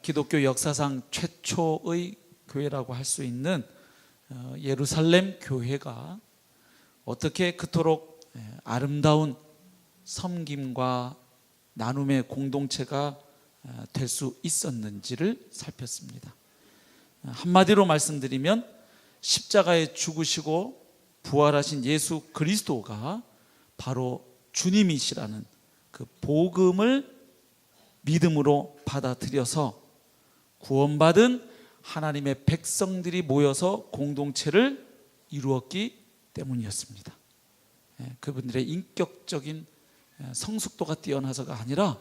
기독교 역사상 최초의 교회라고 할 수 있는 예루살렘 교회가 어떻게 그토록 아름다운 섬김과 나눔의 공동체가 될 수 있었는지를 살폈습니다. 한마디로 말씀드리면 십자가에 죽으시고 부활하신 예수 그리스도가 바로 주님이시라는 그 복음을 믿음으로 받아들여서 구원받은 하나님의 백성들이 모여서 공동체를 이루었기 때문이었습니다. 그분들의 인격적인 성숙도가 뛰어나서가 아니라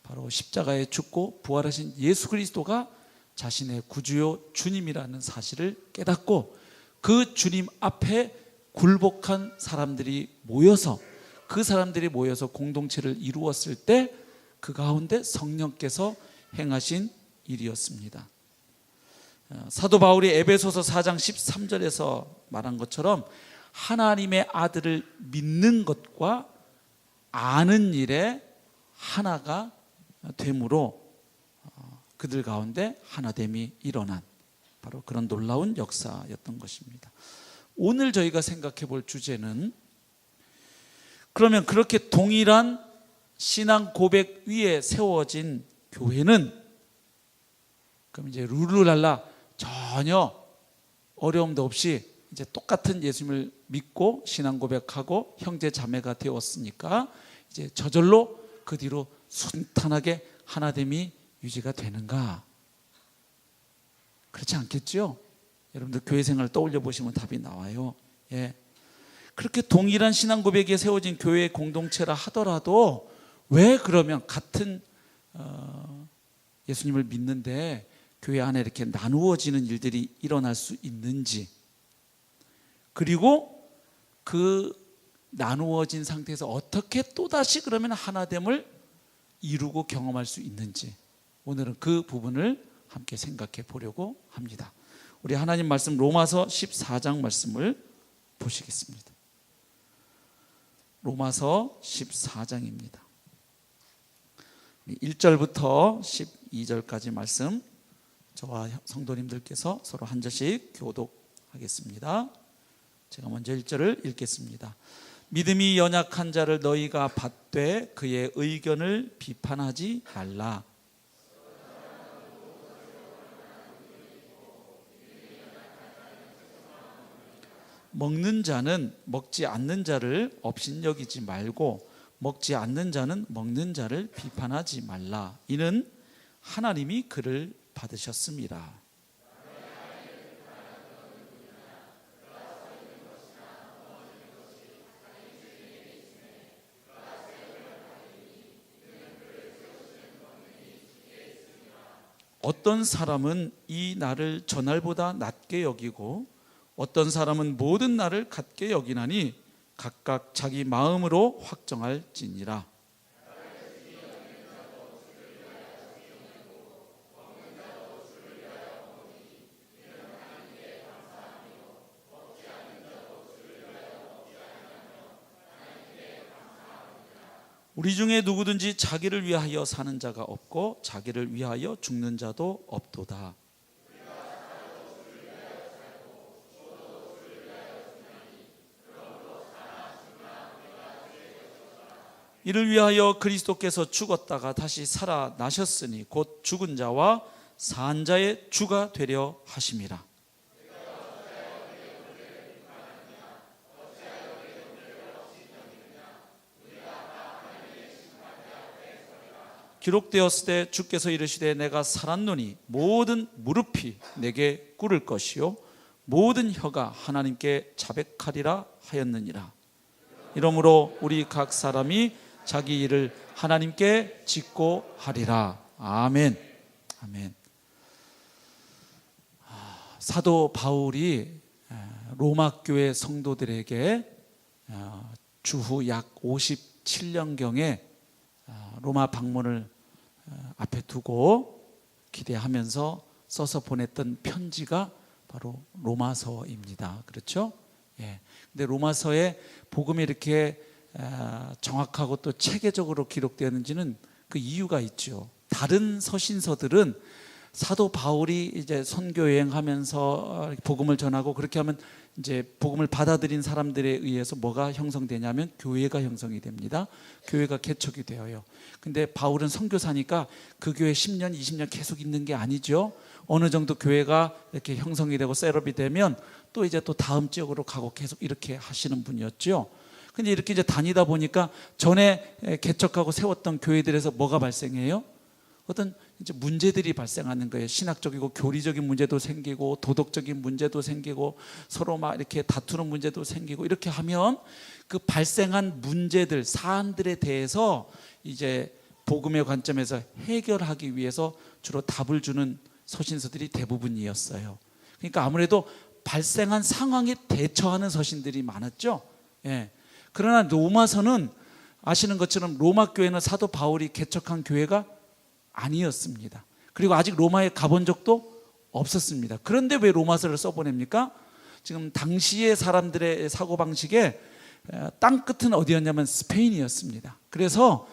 바로 십자가에 죽고 부활하신 예수 그리스도가 자신의 구주요 주님이라는 사실을 깨닫고 그 주님 앞에 굴복한 사람들이 모여서 그 사람들이 모여서 공동체를 이루었을 때 그 가운데 성령께서 행하신 일이었습니다. 사도 바울이 에베소서 4장 13절에서 말한 것처럼 하나님의 아들을 믿는 것과 아는 일에 하나가 되므로 그들 가운데 하나됨이 일어난 바로 그런 놀라운 역사였던 것입니다. 오늘 저희가 생각해 볼 주제는 그러면 그렇게 동일한 신앙 고백 위에 세워진 교회는 그럼 이제 룰루랄라 전혀 어려움도 없이 이제 똑같은 예수님을 믿고 신앙 고백하고 형제 자매가 되었으니까 이제 저절로 그 뒤로 순탄하게 하나됨이 유지가 되는가? 그렇지 않겠죠? 여러분들 교회 생활을 떠올려 보시면 답이 나와요. 그렇게 동일한 신앙 고백에 세워진 교회 공동체라 하더라도 왜 그러면 같은 예수님을 믿는데 교회 안에 이렇게 나누어지는 일들이 일어날 수 있는지, 그리고 그 나누어진 상태에서 어떻게 또다시 그러면 하나됨을 이루고 경험할 수 있는지, 오늘은 그 부분을 함께 생각해 보려고 합니다. 우리 하나님 말씀 로마서 14장 말씀을 보시겠습니다. 로마서 14장입니다. 1절부터 12절까지 말씀 저와 성도님들께서 서로 한 절씩 교독하겠습니다. 제가 먼저 1절을 읽겠습니다. 믿음이 연약한 자를 너희가 받되 그의 의견을 비판하지 말라. 먹는 자는 먹지 않는 자를 업신여기지 말고 먹지 않는 자는 먹는 자를 비판하지 말라. 이는 하나님이 그를 받으셨습니다. 어떤 사람은 이 날을 저날보다 낮게 여기고 어떤 사람은 모든 날을 같게 여기나니 각각 자기 마음으로 확정할지니라. 우리 중에 누구든지 자기를 위하여 사는 자가 없고 자기를 위하여 죽는 자도 없도다. 이를 위하여 그리스도께서 죽었다가 다시 살아나셨으니 곧 죽은 자와 산 자의 주가 되려 하심이라. 기록되었을 때 주께서 이르시되 내가 살았노니 모든 무릎이 내게 꿇을 것이요 모든 혀가 하나님께 자백하리라 하였느니라. 이러므로 우리 각 사람이 자기 일을 하나님께 짓고 하리라. 아멘. 아멘. 사도 바울이 로마 교회 성도들에게 주후 약 57년경에 로마 방문을 앞에 두고 기대하면서 써서 보냈던 편지가 바로 로마서입니다. 그렇죠? 근데 로마서에 복음이 이렇게 정확하고 또 체계적으로 기록되었는지는 그 이유가 있죠. 다른 서신서들은 사도 바울이 이제 선교 여행하면서 복음을 전하고 그렇게 하면 이제 복음을 받아들인 사람들에 의해서 뭐가 형성되냐면 교회가 형성이 됩니다. 교회가 개척이 되어요. 근데 바울은 선교사니까 그 교회 10년, 20년 계속 있는 게 아니죠. 어느 정도 교회가 이렇게 형성이 되고 셋업이 되면 또 이제 또 다음 지역으로 가고 계속 이렇게 하시는 분이었죠. 근데 이렇게 이제 다니다 보니까 전에 개척하고 세웠던 교회들에서 뭐가 발생해요? 어떤 이제 문제들이 발생하는 거예요. 신학적이고 교리적인 문제도 생기고 도덕적인 문제도 생기고 서로 막 이렇게 다투는 문제도 생기고 이렇게 하면 그 발생한 문제들, 사안들에 대해서 이제 복음의 관점에서 해결하기 위해서 주로 답을 주는 서신서들이 대부분이었어요. 그러니까 아무래도 발생한 상황에 대처하는 서신들이 많았죠. 예. 그러나 로마서는 아시는 것처럼 로마 교회는 사도 바울이 개척한 교회가 아니었습니다. 그리고 아직 로마에 가본 적도 없었습니다. 그런데 왜 로마서를 써보냅니까? 지금 당시의 사람들의 사고방식에 땅 끝은 어디였냐면 스페인이었습니다. 그래서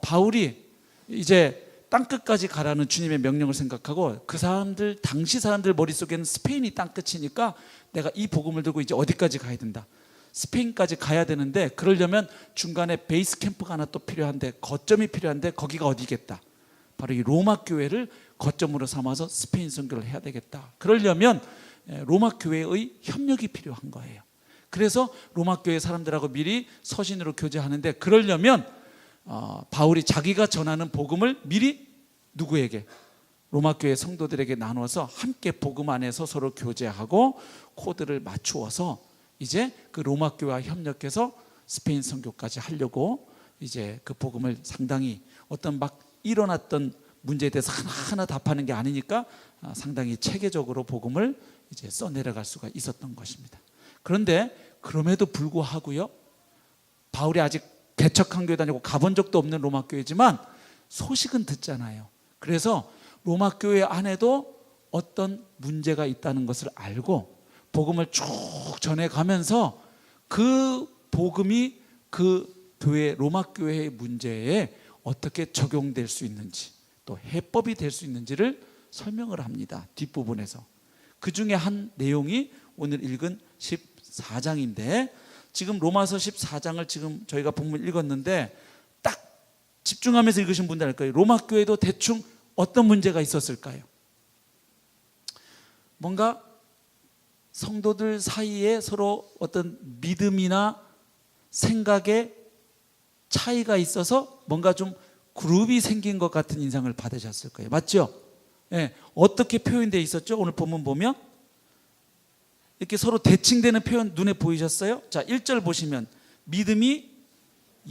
바울이 이제 땅 끝까지 가라는 주님의 명령을 생각하고 그 사람들, 당시 사람들 머릿속에는 스페인이 땅 끝이니까 내가 이 복음을 들고 이제 어디까지 가야 된다, 스페인까지 가야 되는데 그러려면 중간에 베이스 캠프가 하나 또 필요한데, 거점이 필요한데 거기가 어디겠다, 바로 이 로마 교회를 거점으로 삼아서 스페인 선교를 해야 되겠다. 그러려면 로마 교회의 협력이 필요한 거예요. 그래서 로마 교회 사람들하고 미리 서신으로 교제하는데, 그러려면 바울이 자기가 전하는 복음을 미리 누구에게? 로마 교회 성도들에게 나눠서 함께 복음 안에서 서로 교제하고 코드를 맞추어서 이제 그 로마 교회와 협력해서 스페인 선교까지 하려고 이제 그 복음을 상당히 어떤 막 일어났던 문제에 대해서 하나하나 답하는 게 아니니까 상당히 체계적으로 복음을 이제 써내려갈 수가 있었던 것입니다. 그런데 그럼에도 불구하고요, 바울이 아직 개척한 교회 다니고 가본 적도 없는 로마 교회지만 소식은 듣잖아요. 그래서 로마 교회 안에도 어떤 문제가 있다는 것을 알고 복음을 쭉 전해가면서 그 복음이 그 교회, 로마 교회의 문제에 어떻게 적용될 수 있는지, 또 해법이 될 수 있는지를 설명을 합니다. 뒷부분에서. 그 중에 한 내용이 오늘 읽은 14장인데, 지금 로마서 14장을 지금 저희가 본문 읽었는데 딱 집중하면서 읽으신 분들 알 거예요. 로마 교회도 대충 어떤 문제가 있었을까요? 뭔가 성도들 사이에 서로 어떤 믿음이나 생각에 차이가 있어서 뭔가 좀 그룹이 생긴 것 같은 인상을 받으셨을 거예요. 맞죠? 예, 어떻게 표현되어 있었죠? 오늘 본문 보면 이렇게 서로 대칭되는 표현 눈에 보이셨어요? 자, 1절 보시면 믿음이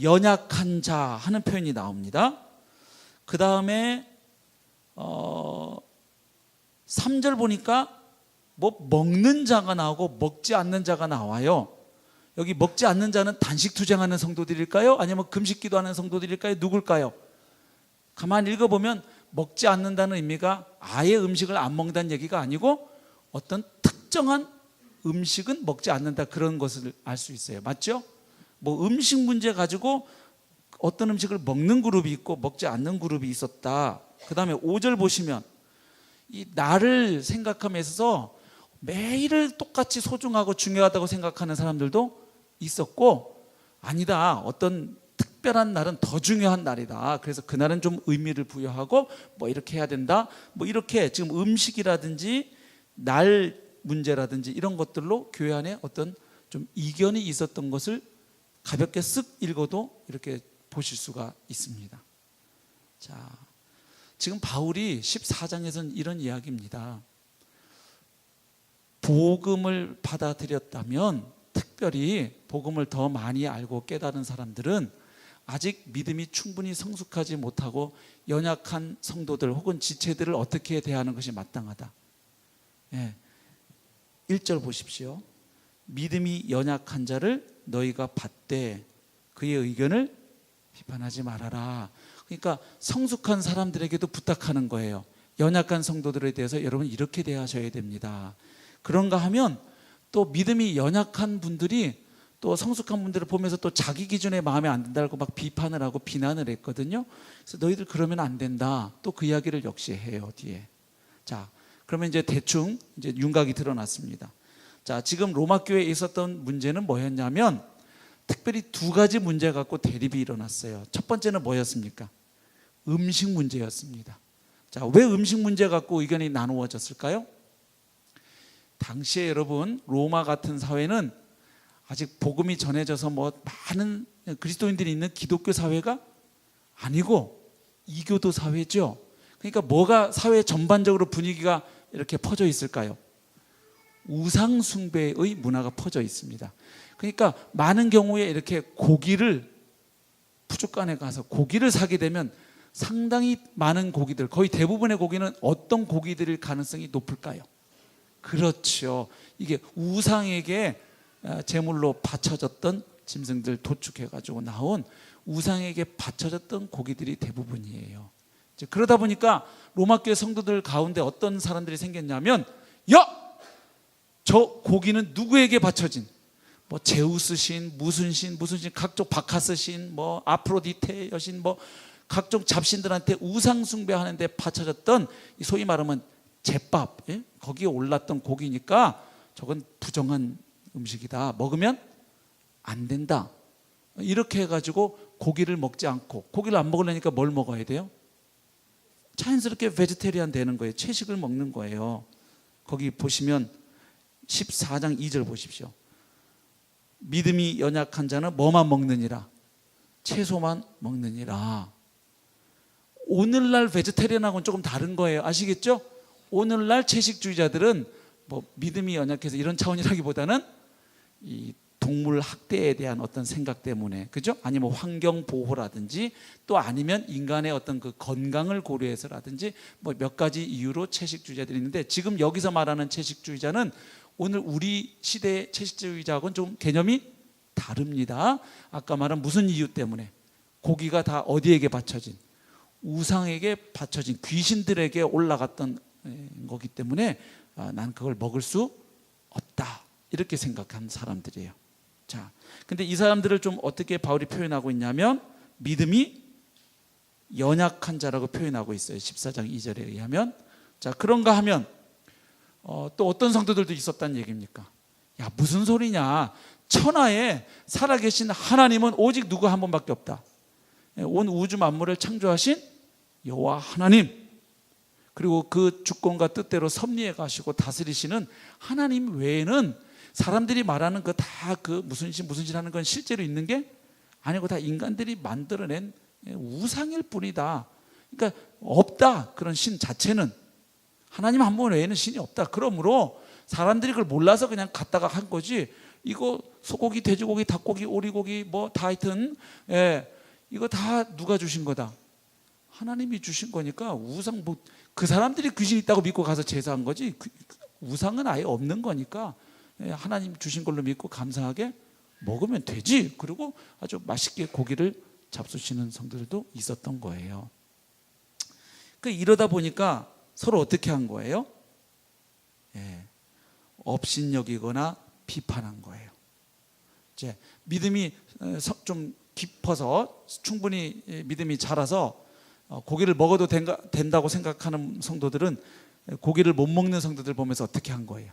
연약한 자 하는 표현이 나옵니다. 그 다음에 3절 보니까 뭐 먹는 자가 나오고 먹지 않는 자가 나와요. 여기 먹지 않는 자는 단식 투쟁하는 성도들일까요? 아니면 금식 기도하는 성도들일까요? 누굴까요? 가만히 읽어보면 먹지 않는다는 의미가 아예 음식을 안 먹는다는 얘기가 아니고 어떤 특정한 음식은 먹지 않는다, 그런 것을 알 수 있어요. 맞죠? 뭐 음식 문제 가지고 어떤 음식을 먹는 그룹이 있고 먹지 않는 그룹이 있었다. 그 다음에 5절 보시면 이 나를 생각함에 있어서 매일을 똑같이 소중하고 중요하다고 생각하는 사람들도 있었고, 아니다, 어떤 특별한 날은 더 중요한 날이다, 그래서 그날은 좀 의미를 부여하고 뭐 이렇게 해야 된다, 뭐 이렇게 지금 음식이라든지 날 문제라든지 이런 것들로 교회 안에 어떤 좀 이견이 있었던 것을 가볍게 쓱 읽어도 이렇게 보실 수가 있습니다. 자, 지금 바울이 14장에서는 이런 이야기입니다. 복음을 받아들였다면, 특별히 복음을 더 많이 알고 깨달은 사람들은 아직 믿음이 충분히 성숙하지 못하고 연약한 성도들 혹은 지체들을 어떻게 대하는 것이 마땅하다. 예. 1절 보십시오. 믿음이 연약한 자를 너희가 받되 그의 의견을 비판하지 말아라. 그러니까 성숙한 사람들에게도 부탁하는 거예요. 연약한 성도들에 대해서 여러분 이렇게 대하셔야 됩니다. 그런가 하면 또 믿음이 연약한 분들이 또 성숙한 분들을 보면서 또 자기 기준에 마음에 안 든다고 막 비판을 하고 비난을 했거든요. 그래서 너희들 그러면 안 된다. 또 그 이야기를 역시 해요, 뒤에. 자, 그러면 이제 대충 이제 윤곽이 드러났습니다. 자, 지금 로마 교회에 있었던 문제는 뭐였냐면 특별히 두 가지 문제 갖고 대립이 일어났어요. 첫 번째는 뭐였습니까? 음식 문제였습니다. 자, 왜 음식 문제 갖고 의견이 나누어졌을까요? 당시에 여러분 로마 같은 사회는 아직 복음이 전해져서 뭐 많은 그리스도인들이 있는 기독교 사회가 아니고 이교도 사회죠. 그러니까 뭐가 사회 전반적으로 분위기가 이렇게 퍼져 있을까요? 우상 숭배의 문화가 퍼져 있습니다. 그러니까 많은 경우에 이렇게 고기를 푸주간에 가서 고기를 사게 되면 상당히 많은 고기들, 거의 대부분의 고기는 어떤 고기들일 가능성이 높을까요? 그렇죠. 이게 우상에게 제물로 바쳐졌던 짐승들 도축해가지고 나온 우상에게 바쳐졌던 고기들이 대부분이에요. 그러다 보니까 로마교회 성도들 가운데 어떤 사람들이 생겼냐면, 야! 저 고기는 누구에게 바쳐진, 뭐 제우스 신, 무슨 신, 각종 바카스 신, 뭐 아프로디테 여신, 뭐 각종 잡신들한테 우상 숭배하는데 바쳐졌던 소위 말하면 제밥, 예? 거기에 올랐던 고기니까 저건 부정한 음식이다, 먹으면 안 된다, 이렇게 해가지고 고기를 먹지 않고, 고기를 안 먹으려니까 뭘 먹어야 돼요? 자연스럽게 베지테리안 되는 거예요. 채식을 먹는 거예요. 거기 보시면 14장 2절 보십시오. 믿음이 연약한 자는 뭐만 먹느니라? 채소만 먹느니라. 오늘날 베지테리안하고는 조금 다른 거예요. 아시겠죠? 오늘날 채식주의자들은 뭐 믿음이 연약해서 이런 차원이라기보다는 이 동물 학대에 대한 어떤 생각 때문에, 그죠? 아니면 환경 보호라든지 또 아니면 인간의 어떤 그 건강을 고려해서라든지 뭐 몇 가지 이유로 채식주의자들이 있는데, 지금 여기서 말하는 채식주의자는 오늘 우리 시대의 채식주의자하고는 좀 개념이 다릅니다. 아까 말한 무슨 이유 때문에? 고기가 다 어디에게 바쳐진? 우상에게 바쳐진, 귀신들에게 올라갔던 거기 때문에 난 그걸 먹을 수 없다, 이렇게 생각한 사람들이에요. 자, 근데 이 사람들을 좀 어떻게 바울이 표현하고 있냐면 믿음이 연약한 자라고 표현하고 있어요. 14장 2절에 의하면. 자, 그런가 하면 또 어떤 성도들도 있었다는 얘기입니까? 야, 무슨 소리냐? 천하에 살아계신 하나님은 오직 누구 한 분밖에 없다. 온 우주 만물을 창조하신 여호와 하나님, 그리고 그 주권과 뜻대로 섭리해 가시고 다스리시는 하나님 외에는 사람들이 말하는 그 다 그 무슨 신 하는 건 실제로 있는 게 아니고 다 인간들이 만들어낸 우상일 뿐이다. 그러니까 없다, 그런 신 자체는. 하나님 한 분 외에는 신이 없다. 그러므로 사람들이 그걸 몰라서 그냥 갖다가 한 거지, 이거 소고기, 돼지고기, 닭고기, 오리고기 뭐 다 하여튼 이거 다 누가 주신 거다? 하나님이 주신 거니까 우상, 뭐 그 사람들이 귀신 있다고 믿고 가서 제사한 거지, 우상은 아예 없는 거니까 하나님 주신 걸로 믿고 감사하게 먹으면 되지. 그리고 아주 맛있게 고기를 잡수시는 성도들도 있었던 거예요. 이러다 보니까 서로 어떻게 한 거예요? 업신여기거나 비판한 거예요. 이제 믿음이 좀 깊어서 충분히 믿음이 자라서 고기를 먹어도 된다고 생각하는 성도들은 고기를 못 먹는 성도들 보면서 어떻게 한 거예요?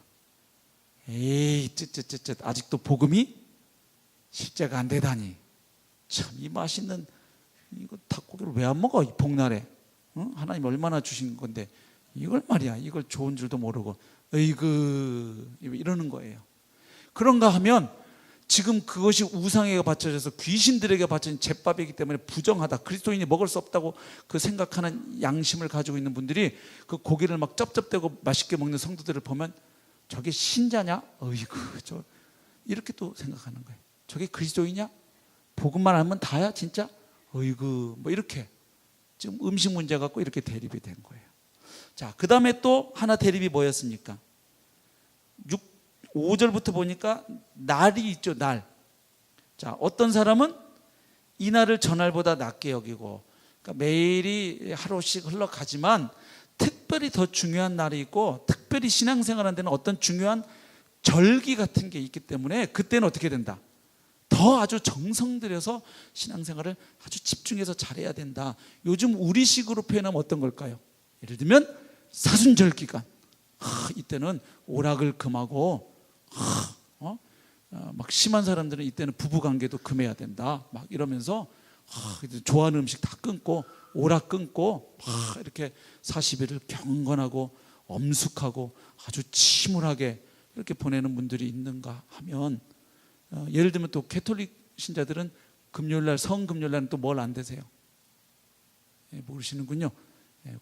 에이, 쯧 아직도 복음이 실제가 안 되다니. 참, 이 맛있는 이거 닭고기를 왜 안 먹어? 이 복날에. 하나님 얼마나 주신 건데 이걸 말이야, 이걸 좋은 줄도 모르고 으이그 이러는 거예요. 그런가 하면 지금 그것이 우상에게 바쳐져서 귀신들에게 바쳐진 제밥이기 때문에 부정하다, 그리스도인이 먹을 수 없다고 그 생각하는 양심을 가지고 있는 분들이 그 고기를 막 쩝쩝대고 맛있게 먹는 성도들을 보면 저게 신자냐? 어이구, 저 이렇게 또 생각하는 거예요. 저게 그리스도이냐? 복음만 알면 다야 진짜? 어이구, 뭐 이렇게 지금 음식 문제 갖고 이렇게 대립이 된 거예요. 자, 그 다음에 또 하나 대립이 뭐였습니까? 5절부터 보니까 날이 있죠, 날. 자, 어떤 사람은 이 날을 전날보다 낮게 여기고, 그러니까 매일이 하루씩 흘러가지만 특별히 더 중요한 날이 있고, 특별히 신앙생활하는 데는 어떤 중요한 절기 같은 게 있기 때문에 그때는 어떻게 된다? 더 아주 정성 들여서 신앙생활을 아주 집중해서 잘해야 된다. 요즘 우리식으로 표현하면 어떤 걸까요? 예를 들면 사순절 기간, 이때는 오락을 금하고 막 심한 사람들은 이때는 부부관계도 금해야 된다 막 이러면서 좋아하는 음식 다 끊고 오락 끊고 이렇게 40일을 경건하고 엄숙하고 아주 침울하게 이렇게 보내는 분들이 있는가 하면, 예를 들면 또 캐톨릭 신자들은 금요일날, 성금요일날은 또 뭘 안 드세요? 모르시는군요.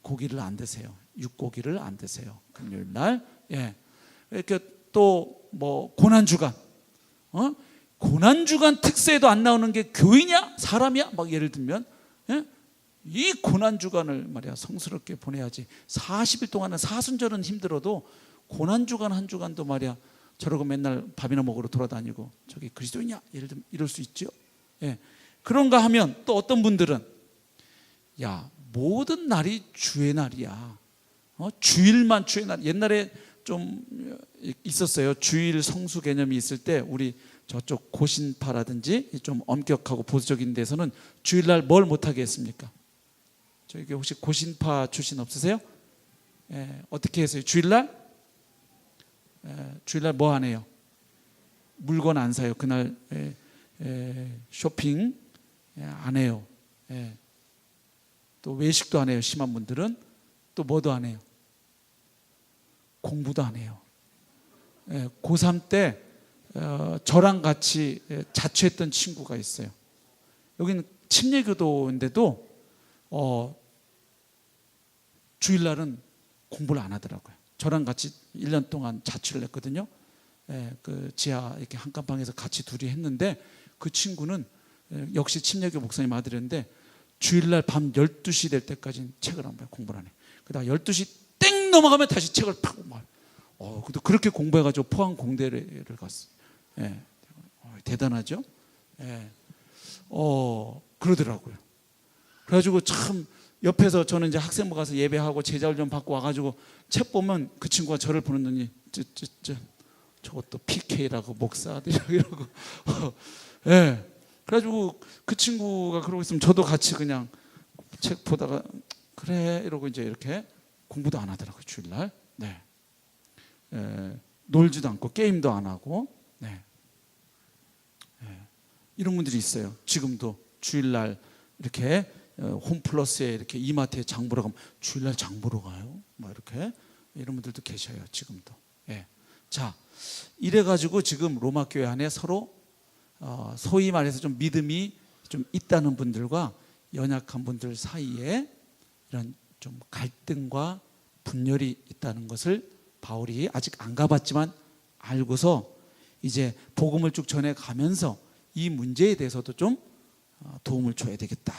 고기를 안 드세요. 육고기를 안 드세요. 금요일날. 이렇게 또 뭐 고난주간, 고난주간 특세에도 안 나오는 게 교회냐 사람이야? 막 예를 들면 이 고난주간을 말이야 성스럽게 보내야지. 40일 동안은 사순절은 힘들어도 고난주간 한 주간도 말이야 저러고 맨날 밥이나 먹으러 돌아다니고 저기 그리스도이냐? 예를 들면 이럴 수 있죠. 그런가 하면 또 어떤 분들은 야 모든 날이 주의 날이야. 주일만 주의 날. 옛날에 좀 있었어요. 주일 성수 개념이 있을 때 우리 저쪽 고신파라든지 좀 엄격하고 보수적인 데서는 주일날 뭘 못하게 했습니까? 저기 혹시 고신파 출신 없으세요? 어떻게 했어요? 주일날 뭐 안 해요? 물건 안 사요. 그날 쇼핑 안 해요. 또 외식도 안 해요. 심한 분들은 또 뭐도 안 해요? 공부도 안 해요. 고3 때 저랑 같이 자취했던 친구가 있어요. 여기는 침례교도인데도 주일날은 공부를 안 하더라고요. 저랑 같이 1년 동안 자취를 했거든요. 그 지하 이렇게 한 칸방에서 같이 둘이 했는데 그 친구는 역시 침례교 목사님 아들인데 주일날 밤 12시 될 때까지는 책을 안 봐요. 공부를 안 해요. 그러다가 12시 땡 넘어가면 다시 책을 팍 말. 근데 그렇게 공부해가지고 포항 공대를 갔어요. 대단하죠? 그러더라고요. 그래가지고 참 옆에서 저는 이제 학생부 가서 예배하고 제자를 좀 받고 와가지고 책 보면 그 친구가 저를 보는더니 저것도 PK라고 목사들이라고 이러고 그래가지고 그 친구가 그러고 있으면 저도 같이 그냥 책 보다가 그래 이러고 이제 이렇게 공부도 안 하더라고요. 주일날. 놀지도 않고 게임도 안 하고 이런 분들이 있어요. 지금도 주일날 이렇게 홈플러스에 이렇게 이마트에 장 보러 가면 주일날 장 보러 가요. 뭐 이렇게 이런 분들도 계셔요. 지금도. 자, 이래가지고 지금 로마 교회 안에 서로 소위 말해서 좀 믿음이 좀 있다는 분들과 연약한 분들 사이에 이런 좀 갈등과 분열이 있다는 것을 바울이 아직 안 가봤지만 알고서 이제 복음을 쭉 전해가면서 이 문제에 대해서도 좀 도움을 줘야 되겠다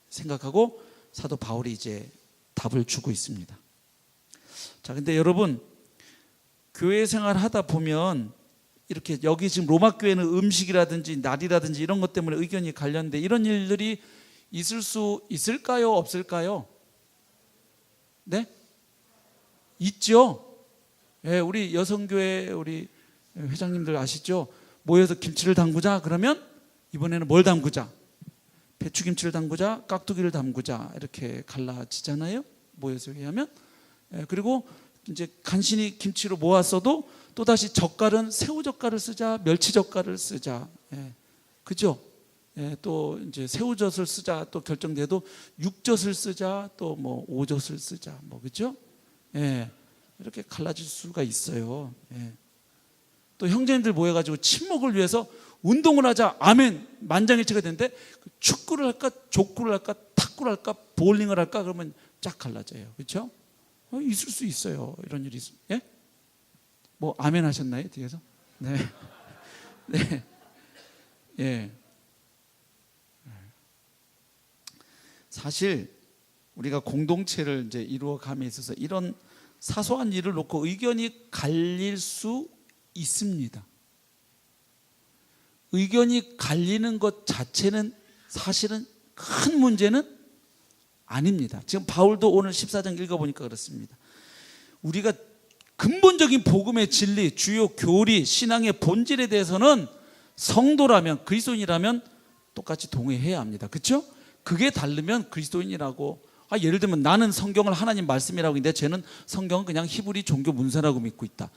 생각하고 사도 바울이 이제 답을 주고 있습니다. 자, 근데 여러분 교회 생활 하다 보면 이렇게 여기 지금 로마 교회는 음식이라든지 날이라든지 이런 것 때문에 의견이 갈렸는데 이런 일들이 있을 수 있을까요? 없을까요? 네? 있죠. 우리 여성교회 우리 회장님들 아시죠? 모여서 김치를 담그자 그러면 이번에는 뭘 담그자? 배추김치를 담그자, 깍두기를 담그자 이렇게 갈라지잖아요. 모여서 회의하면. 그리고 이제 간신히 김치로 모았어도 또 다시 젓갈은 새우젓갈을 쓰자, 멸치젓갈을 쓰자. 그죠? 또 이제 새우젓을 쓰자 또 결정돼도 육젓을 쓰자 또 뭐 오젓을 쓰자 뭐 그죠? 이렇게 갈라질 수가 있어요. 또 형제님들 모여가지고 친목을 위해서 운동을 하자. 아멘. 만장일치가 되는데 축구를 할까, 족구를 할까, 탁구를 할까, 보울링을 할까 그러면 쫙 갈라져요. 그렇죠? 있을 수 있어요. 이런 일이 예? 뭐 아멘 하셨나요 뒤에서? 네. 네. 예. 사실 우리가 공동체를 이제 이루어감에 있어서 이런 사소한 일을 놓고 의견이 갈릴 수 있습니다. 의견이 갈리는 것 자체는 사실은 큰 문제는 아닙니다. 지금 바울도 오늘 14장 읽어보니까 그렇습니다. 우리가 근본적인 복음의 진리, 주요 교리, 신앙의 본질에 대해서는 성도라면 그리스도인이라면 똑같이 동의해야 합니다. 그렇죠? 그게 다르면 그리스도인이라고 예를 들면 나는 성경을 하나님 말씀이라고 믿는데 쟤는 성경은 그냥 히브리 종교 문서라고 믿고 있다.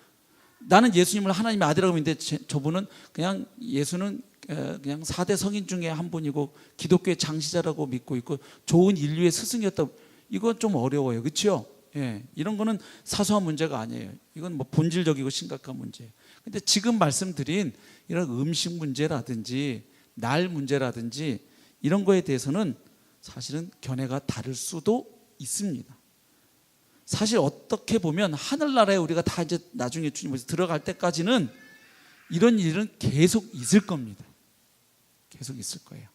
나는 예수님을 하나님의 아들이라고 믿는데 저분은 그냥 예수는 그냥 4대 성인 중에 한 분이고 기독교의 장시자라고 믿고 있고 좋은 인류의 스승이었다. 이건 좀 어려워요. 그렇죠? 예, 이런 거는 사소한 문제가 아니에요. 이건 뭐 본질적이고 심각한 문제예요. 근데 지금 말씀드린 이런 음식 문제라든지 날 문제라든지 이런 거에 대해서는 사실은 견해가 다를 수도 있습니다. 사실 어떻게 보면 하늘나라에 우리가 다 이제 나중에 주님께서 들어갈 때까지는 이런 일은 계속 있을 겁니다. 계속 있을 거예요.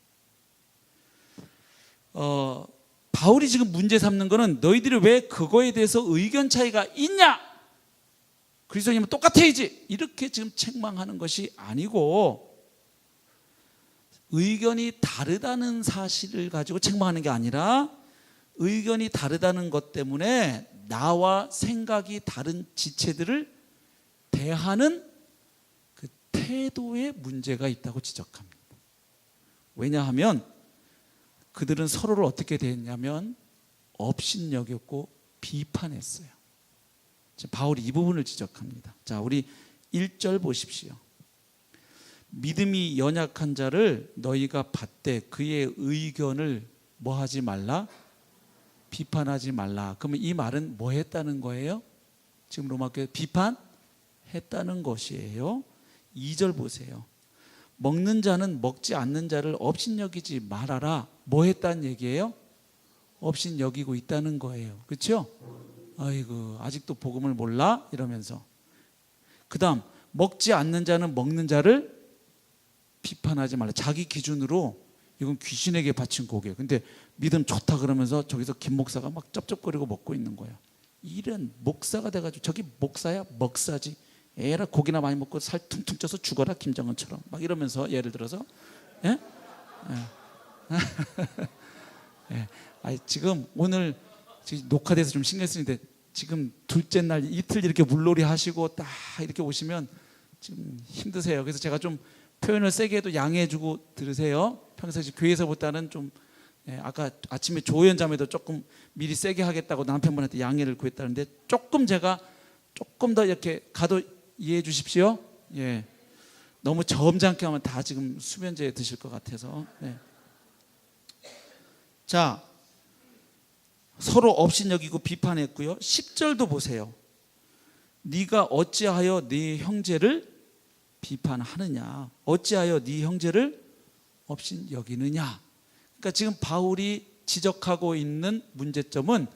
바울이 지금 문제 삼는 거는 너희들이 왜 그거에 대해서 의견 차이가 있냐? 그리스도님은 똑같아야지 이렇게 지금 책망하는 것이 아니고 의견이 다르다는 사실을 가지고 책망하는 게 아니라 의견이 다르다는 것 때문에 나와 생각이 다른 지체들을 대하는 그 태도에 문제가 있다고 지적합니다. 왜냐하면 그들은 서로를 어떻게 대했냐면 업신여겼고 비판했어요. 바울이 이 부분을 지적합니다. 자, 우리 1절 보십시오. 믿음이 연약한 자를 너희가 받되 그의 의견을 뭐 하지 말라? 비판하지 말라. 그러면 이 말은 뭐 했다는 거예요? 지금 로마교회 비판했다는 것이에요. 2절 보세요. 먹는 자는 먹지 않는 자를 업신여기지 말아라. 뭐 했다는 얘기예요? 업신여기고 있다는 거예요. 그렇죠? 아이고 아직도 복음을 몰라? 이러면서 그 다음 먹지 않는 자는 먹는 자를 비판하지 말라. 자기 기준으로 이건 귀신에게 바친 고기예요. 근데 믿음 좋다 그러면서 저기서 김 목사가 막 쩝쩝거리고 먹고 있는 거예요. 이런 목사가 돼가지고 저기 목사야 먹사지. 에라 고기나 많이 먹고 살 퉁퉁 쪄서 죽어라 김정은처럼 막 이러면서 예를 들어서 예? 예. 아니, 지금 오늘 지금 녹화돼서 좀 신경 쓰는데 지금 둘째 날 이틀 이렇게 물놀이 하시고 딱 이렇게 오시면 지금 힘드세요. 그래서 제가 좀 표현을 세게 해도 양해해주고 들으세요. 평상시 교회에서보다는 좀 아까 아침에 조연 자매도 조금 미리 세게 하겠다고 남편분한테 양해를 구했다는데 조금 제가 조금 더 이렇게 가도 이해해 주십시오. 예, 너무 점잖게 하면 다 지금 수면제 드실 것 같아서. 네. 자, 서로 업신여기고 비판했고요. 10절도 보세요. 네가 어찌하여 네 형제를 비판하느냐? 어찌하여 네 형제를 업신여기느냐? 그러니까 지금 바울이 지적하고 있는 문제점은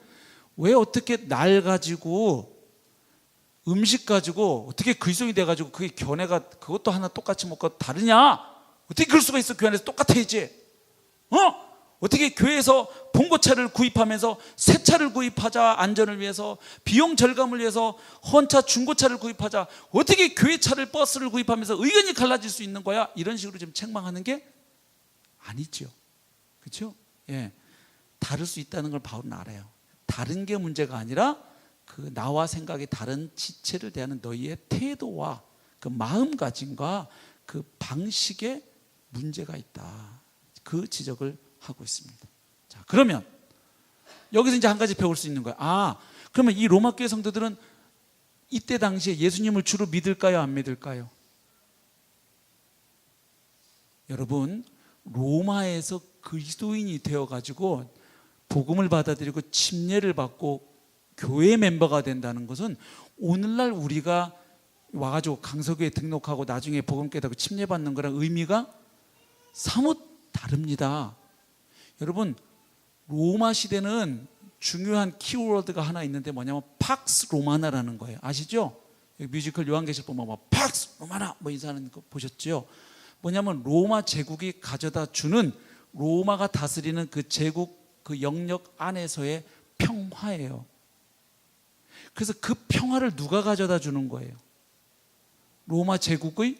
왜 어떻게 날 가지고 음식 가지고 어떻게 그리스도인이 돼가지고 그게 견해가 그것도 하나 똑같이 먹고 다르냐? 어떻게 그럴 수가 있어? 교회 안에서 똑같아야지. 어떻게 교회에서 봉고차를 구입하면서 새 차를 구입하자 안전을 위해서 비용 절감을 위해서 헌차 중고차를 구입하자 어떻게 교회 차를 버스를 구입하면서 의견이 갈라질 수 있는 거야? 이런 식으로 지금 책망하는 게 아니죠. 그렇죠? 예, 다를 수 있다는 걸 바울은 알아요. 다른 게 문제가 아니라 그 나와 생각이 다른 지체를 대하는 너희의 태도와 그 마음가짐과 그 방식에 문제가 있다. 그 지적을 하고 있습니다. 자, 그러면 여기서 이제 한 가지 배울 수 있는 거예요. 그러면 이 로마 교회 성도들은 이때 당시에 예수님을 주로 믿을까요? 안 믿을까요? 여러분, 로마에서 그리스도인이 되어가지고 복음을 받아들이고 침례를 받고 교회 멤버가 된다는 것은 오늘날 우리가 와가지고 강서교회 등록하고 나중에 복음 깨닫고 침례받는 거랑 의미가 사뭇 다릅니다. 여러분, 로마 시대는 중요한 키워드가 하나 있는데 뭐냐면 팍스 로마나라는 거예요. 아시죠? 뮤지컬 요한계시록 보면 뭐 팍스 로마나 뭐 인사하는 거 보셨죠? 뭐냐면 로마 제국이 가져다 주는 로마가 다스리는 그 제국 그 영역 안에서의 평화예요. 그래서 그 평화를 누가 가져다 주는 거예요? 로마 제국의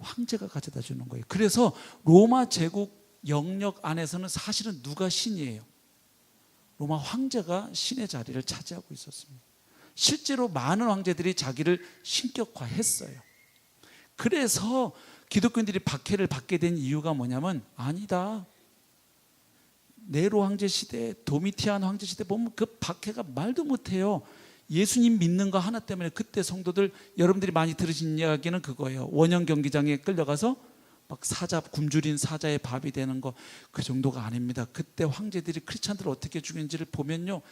황제가 가져다 주는 거예요. 그래서 로마 제국 영역 안에서는 사실은 누가 신이에요? 로마 황제가 신의 자리를 차지하고 있었습니다. 실제로 많은 황제들이 자기를 신격화했어요. 그래서 기독교인들이 박해를 받게 된 이유가 뭐냐면 아니다. 네로 황제 시대, 도미티안 황제 시대 보면 그 박해가 말도 못해요. 예수님 믿는 거 하나 때문에 그때 성도들, 여러분들이 많이 들으신 이야기는 그거예요. 원형 경기장에 끌려가서 막 사자, 굶주린 사자의 밥이 되는 거, 그 정도가 아닙니다. 그때 황제들이 크리스찬들을 어떻게 죽였는지를 보면요,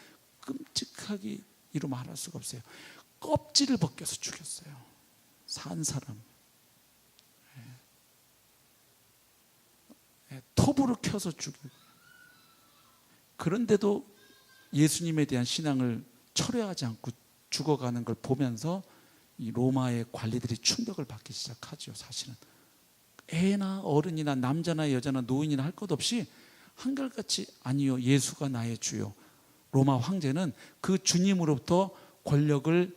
끔찍하게 이루 말할 수가 없어요. 껍질을 벗겨서 죽였어요. 산 사람. 톱으로 켜서 죽이고. 그런데도 예수님에 대한 신앙을 철회하지 않고 죽어가는 걸 보면서 이 로마의 관리들이 충격을 받기 시작하죠. 사실은 애나 어른이나 남자나 여자나 노인이나 할 것 없이 한결같이 아니요, 예수가 나의 주요. 로마 황제는 그 주님으로부터 권력을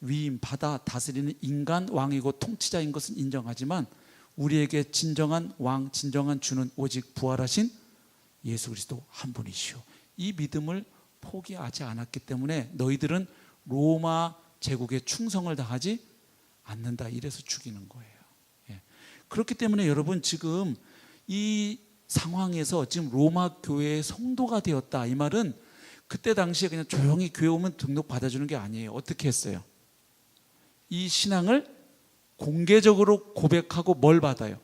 위임받아 다스리는 인간 왕이고 통치자인 것은 인정하지만 우리에게 진정한 왕, 진정한 주는 오직 부활하신 예수 그리스도 한 분이시오. 이 믿음을 포기하지 않았기 때문에 너희들은 로마 제국에 충성을 다하지 않는다, 이래서 죽이는 거예요. 그렇기 때문에 여러분, 지금 이 상황에서 지금 로마 교회의 성도가 되었다, 이 말은 그때 당시에 그냥 조용히 교회 오면 등록 받아주는 게 아니에요. 어떻게 했어요? 이 신앙을 공개적으로 고백하고 뭘 받아요?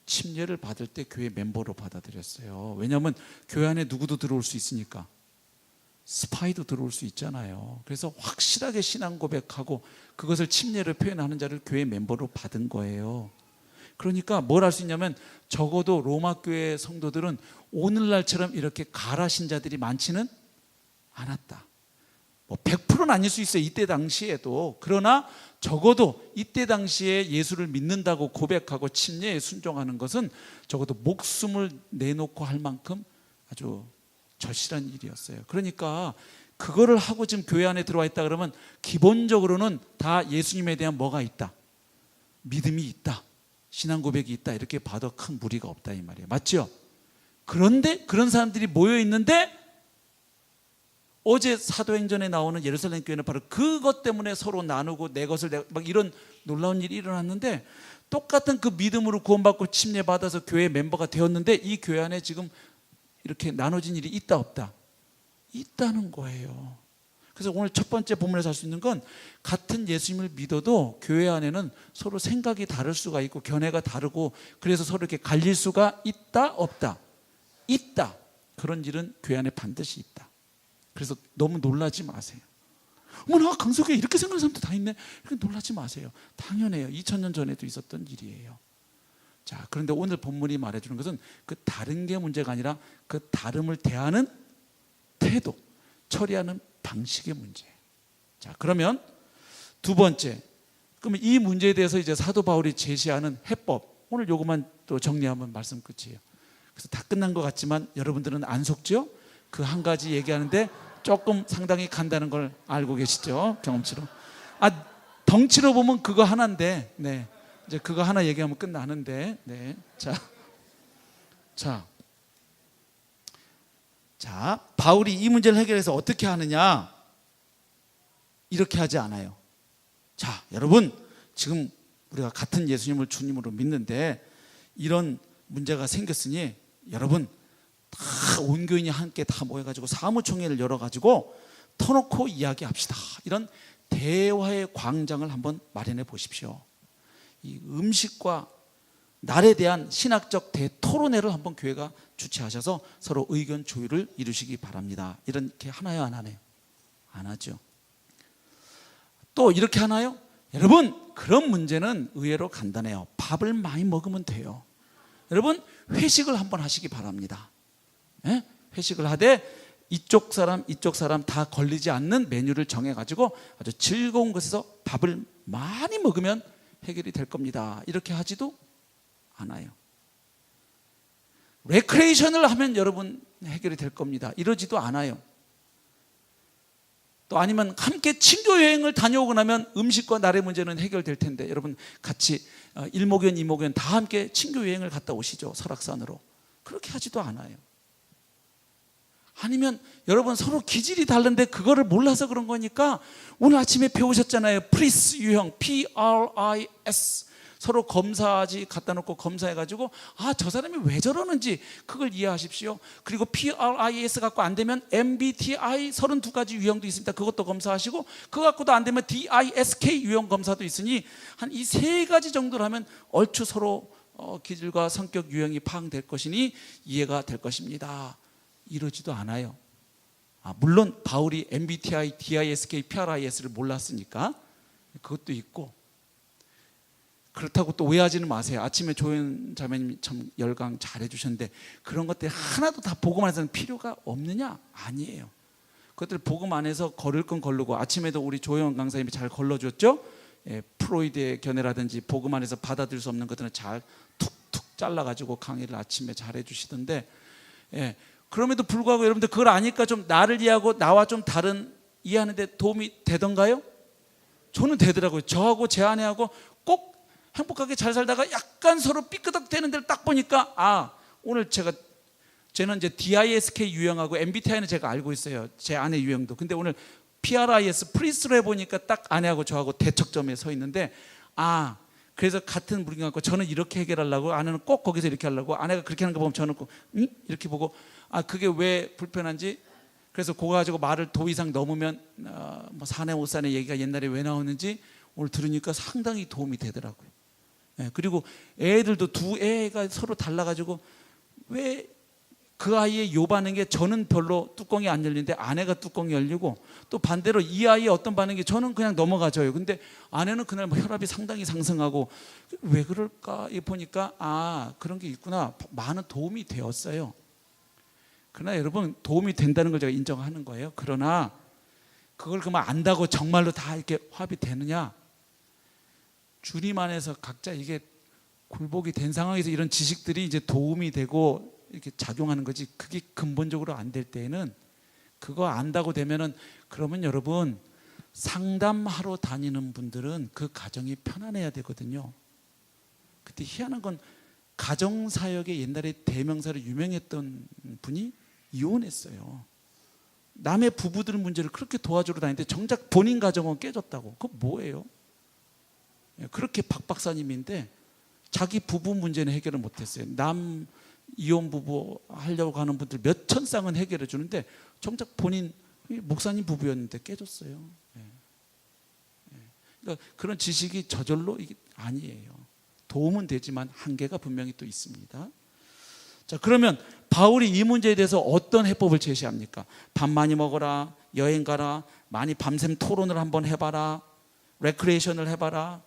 침례를 받을 때 교회 멤버로 받아들였어요. 왜냐하면 교회 안에 누구도 들어올 수 있으니까. 스파이도 들어올 수 있잖아요. 그래서 확실하게 신앙 고백하고 그것을 침례를 표현하는 자를 교회 멤버로 받은 거예요. 그러니까 뭘 할 수 있냐면, 적어도 로마 교회 성도들은 오늘날처럼 이렇게 가라 신자들이 많지는 않았다. 뭐 100%는 아닐 수 있어요, 이때 당시에도. 그러나 적어도 이때 당시에 예수를 믿는다고 고백하고 침례에 순종하는 것은 적어도 목숨을 내놓고 할 만큼 아주 절실한 일이었어요. 그러니까 그거를 하고 지금 교회 안에 들어와 있다 그러면 기본적으로는 다 예수님에 대한 뭐가 있다? 믿음이 있다, 신앙 고백이 있다, 이렇게 봐도 큰 무리가 없다, 이 말이에요. 맞죠? 그런데 그런 사람들이 모여 있는데 어제 사도행전에 나오는 예루살렘 교회는 바로 그것 때문에 서로 나누고 내 것을 내가 막 이런 놀라운 일이 일어났는데, 똑같은 그 믿음으로 구원받고 침례받아서 교회 멤버가 되었는데 이 교회 안에 지금 이렇게 나눠진 일이 있다 없다? 있다는 거예요. 그래서 오늘 첫 번째 본문에서 할 수 있는 건, 같은 예수님을 믿어도 교회 안에는 서로 생각이 다를 수가 있고 견해가 다르고, 그래서 서로 이렇게 갈릴 수가 있다 없다? 있다. 그런 일은 교회 안에 반드시 있다. 그래서 너무 놀라지 마세요. 어머나, 강석에 이렇게 생각하는 사람도 다 있네, 이렇게 놀라지 마세요. 당연해요. 2000년 전에도 있었던 일이에요. 자, 그런데 오늘 본문이 말해주는 것은 그 다른 게 문제가 아니라 그 다름을 대하는 태도, 처리하는 방식의 문제예요. 자, 그러면 두 번째, 그러면 이 문제에 대해서 이제 사도 바울이 제시하는 해법, 오늘 요것만 또 정리하면 말씀 끝이에요. 그래서 다 끝난 것 같지만 여러분들은 안 속죠? 그 한 가지 얘기하는데 조금 상당히 간다는 걸 알고 계시죠? 경험치로. 덩치로 보면 그거 하나인데, 네, 이제 그거 하나 얘기하면 끝나는데, 네, 자, 바울이 이 문제를 해결해서 어떻게 하느냐? 이렇게 하지 않아요. 자, 여러분, 지금 우리가 같은 예수님을 주님으로 믿는데 이런 문제가 생겼으니 여러분 다 온 교인이 함께 다 모여가지고 사무총회를 열어가지고 터놓고 이야기합시다. 이런 대화의 광장을 한번 마련해 보십시오. 이 음식과 날에 대한 신학적 대토론회를 한번 교회가 주최하셔서 서로 의견 조율을 이루시기 바랍니다. 이렇게 하나요, 안 하나요? 안 하죠. 또 이렇게 하나요? 여러분, 그런 문제는 의외로 간단해요. 밥을 많이 먹으면 돼요. 여러분, 회식을 한번 하시기 바랍니다. 네? 회식을 하되 이쪽 사람 다 걸리지 않는 메뉴를 정해가지고 아주 즐거운 곳에서 밥을 많이 먹으면 해결이 될 겁니다. 이렇게 하지도 않아요. 레크레이션을 하면 여러분 해결이 될 겁니다. 이러지도 않아요. 또 아니면 함께 친교 여행을 다녀오고 나면 음식과 날의 문제는 해결될 텐데, 여러분 같이 일목요일 이목요일 다 함께 친교 여행을 갔다 오시죠, 설악산으로. 그렇게 하지도 않아요. 아니면 여러분 서로 기질이 다른데 그거를 몰라서 그런 거니까 오늘 아침에 배우셨잖아요. 프리스 유형, PRIS. 서로 검사지 갖다 놓고 검사해가지고 저 사람이 왜 저러는지 그걸 이해하십시오. 그리고 PRIS 갖고 안 되면 MBTI 32가지 유형도 있습니다. 그것도 검사하시고 그거 갖고도 안 되면 DISK 유형 검사도 있으니 한 이 세 가지 정도를 하면 얼추 서로 기질과 성격 유형이 파악될 것이니 이해가 될 것입니다. 이러지도 않아요. 물론 바울이 MBTI, DISK, PRIS를 몰랐으니까 그것도 있고, 그렇다고 또 오해하지는 마세요. 아침에 조연 자매님 참 열강 잘해 주셨는데 그런 것들 하나도 다 복음 안에서는 필요가 없느냐? 아니에요. 그것들 복음 안에서 걸을 건 걸르고, 아침에도 우리 조연 강사님이 잘 걸러줬죠. 프로이드의 견해라든지 복음 안에서 받아들일 수 없는 것들은 잘 툭툭 잘라가지고 강의를 아침에 잘 해주시던데, 그럼에도 불구하고 여러분들 그걸 아니까 좀 나를 이해하고 나와 좀 다른 이해하는데 도움이 되던가요? 저는 되더라고요. 저하고 제 아내하고 꼭 행복하게 잘 살다가 약간 서로 삐끄덕대는 데를 딱 보니까 오늘 쟤는 이제 DISK 유형하고 MBTI는 제가 알고 있어요. 제 아내 유형도. 근데 오늘 PRIS 프리스로 해보니까 딱 아내하고 저하고 대척점에 서 있는데, 그래서 같은 물건 갖고 저는 이렇게 해결하려고, 아내는 꼭 거기서 이렇게 하려고, 아내가 그렇게 하는 거 보면 저는 꼭 이렇게 보고, 그게 왜 불편한지, 그래서 그거 가지고 말을 도 이상 넘으면 뭐 사내 못 사내 얘기가 옛날에 왜 나오는지 오늘 들으니까 상당히 도움이 되더라고요. 그리고 애들도 두 애가 서로 달라가지고 왜 그 아이의 요 반응에 저는 별로 뚜껑이 안 열리는데 아내가 뚜껑이 열리고, 또 반대로 이 아이의 어떤 반응이 저는 그냥 넘어가져요. 근데 아내는 그날 뭐 혈압이 상당히 상승하고, 왜 그럴까 보니까 그런 게 있구나. 많은 도움이 되었어요. 그러나 여러분, 도움이 된다는 걸 제가 인정하는 거예요. 그러나 그걸 그만 안다고 정말로 다 이렇게 화합이 되느냐? 주님 안에서 각자 이게 굴복이 된 상황에서 이런 지식들이 이제 도움이 되고 이렇게 작용하는 거지, 그게 근본적으로 안 될 때에는, 그거 안다고 되면은, 그러면 여러분 상담하러 다니는 분들은 그 가정이 편안해야 되거든요. 그때 희한한 건 가정사역의 옛날에 대명사로 유명했던 분이 이혼했어요. 남의 부부들 문제를 그렇게 도와주러 다니는데 정작 본인 가정은 깨졌다고. 그거 뭐예요? 그렇게 박 박사님인데 자기 부부 문제는 해결을 못했어요. 남 이혼 부부 하려고 하는 분들 몇천 쌍은 해결해 주는데 정작 본인 목사님 부부였는데 깨졌어요. 그러니까 그런 지식이 저절로 이게 아니에요. 도움은 되지만 한계가 분명히 또 있습니다. 자, 그러면 바울이 이 문제에 대해서 어떤 해법을 제시합니까? 밥 많이 먹어라, 여행 가라, 많이 밤샘 토론을 한번 해봐라, 레크레이션을 해봐라,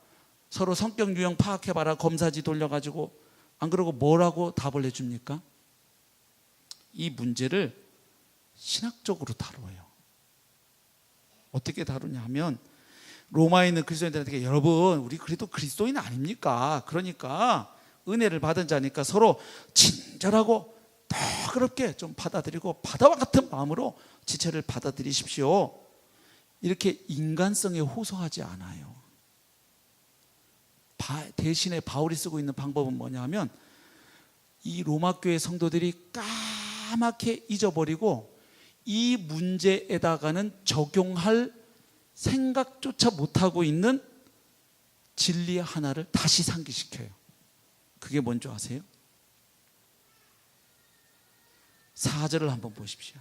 서로 성격 유형 파악해봐라, 검사지 돌려가지고. 안 그러고 뭐라고 답을 해줍니까? 이 문제를 신학적으로 다뤄요. 어떻게 다루냐 하면, 로마에 있는 그리스도인들한테, 여러분 우리 그래도 그리스도인 아닙니까? 그러니까 은혜를 받은 자니까 서로 친절하고 너그럽게 좀 받아들이고 바다와 같은 마음으로 지체를 받아들이십시오. 이렇게 인간성에 호소하지 않아요. 대신에 바울이 쓰고 있는 방법은 뭐냐 하면, 이 로마 교회 성도들이 까맣게 잊어버리고 이 문제에다가는 적용할 생각조차 못하고 있는 진리 하나를 다시 상기시켜요. 그게 뭔지 아세요? 4절을 한번 보십시오.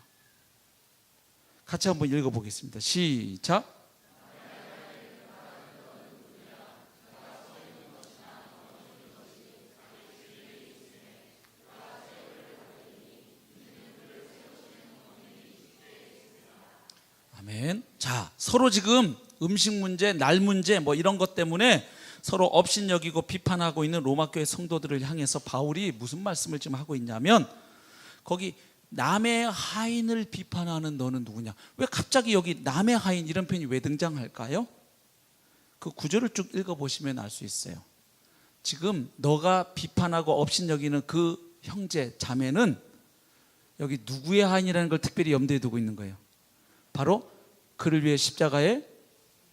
같이 한번 읽어보겠습니다. 시작. 아멘. 자, 서로 지금 음식 문제, 날 문제 뭐 이런 것 때문에 서로 업신여기고 비판하고 있는 로마 교회 성도들을 향해서 바울이 무슨 말씀을 지금 하고 있냐면, 거기 남의 하인을 비판하는 너는 누구냐? 왜 갑자기 여기 남의 하인 이런 표현이 왜 등장할까요? 그 구절을 쭉 읽어보시면 알 수 있어요. 지금 너가 비판하고 업신여기는 그 형제, 자매는 여기 누구의 하인이라는 걸 특별히 염두에 두고 있는 거예요. 바로 그를 위해 십자가에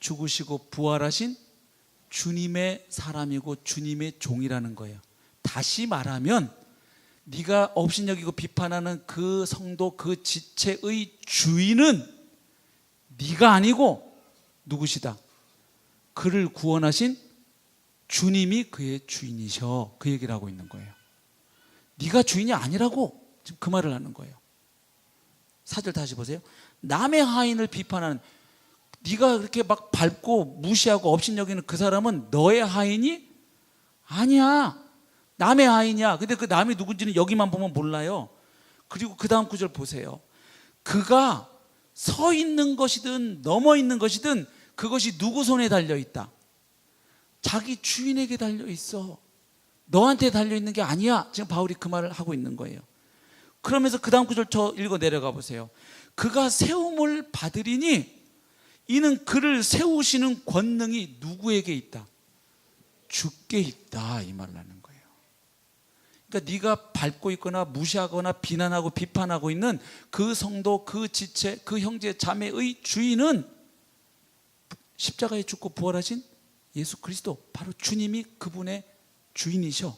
죽으시고 부활하신 주님의 사람이고 주님의 종이라는 거예요. 다시 말하면 네가 업신여기고 비판하는 그 성도, 그 지체의 주인은 네가 아니고 누구시다? 그를 구원하신 주님이 그의 주인이셔. 그 얘기를 하고 있는 거예요. 네가 주인이 아니라고 지금 그 말을 하는 거예요. 4절 다시 보세요. 남의 하인을 비판하는, 네가 그렇게 막 밟고 무시하고 업신여기는 그 사람은 너의 하인이 아니야. 남의 하인이야. 근데 그 남이 누군지는 여기만 보면 몰라요. 그리고 그 다음 구절 보세요. 그가 서 있는 것이든 넘어 있는 것이든 그것이 누구 손에 달려 있다? 자기 주인에게 달려 있어. 너한테 달려 있는 게 아니야. 지금 바울이 그 말을 하고 있는 거예요. 그러면서 그 다음 구절 저 읽어 내려가 보세요. 그가 세움을 받으리니 이는 그를 세우시는 권능이 누구에게 있다? 주께 있다. 이 말을 하는 거예요. 그러니까 네가 밟고 있거나 무시하거나 비난하고 비판하고 있는 그 성도, 그 지체, 그 형제 자매의 주인은 십자가에 죽고 부활하신 예수 그리스도, 바로 주님이 그분의 주인이셔.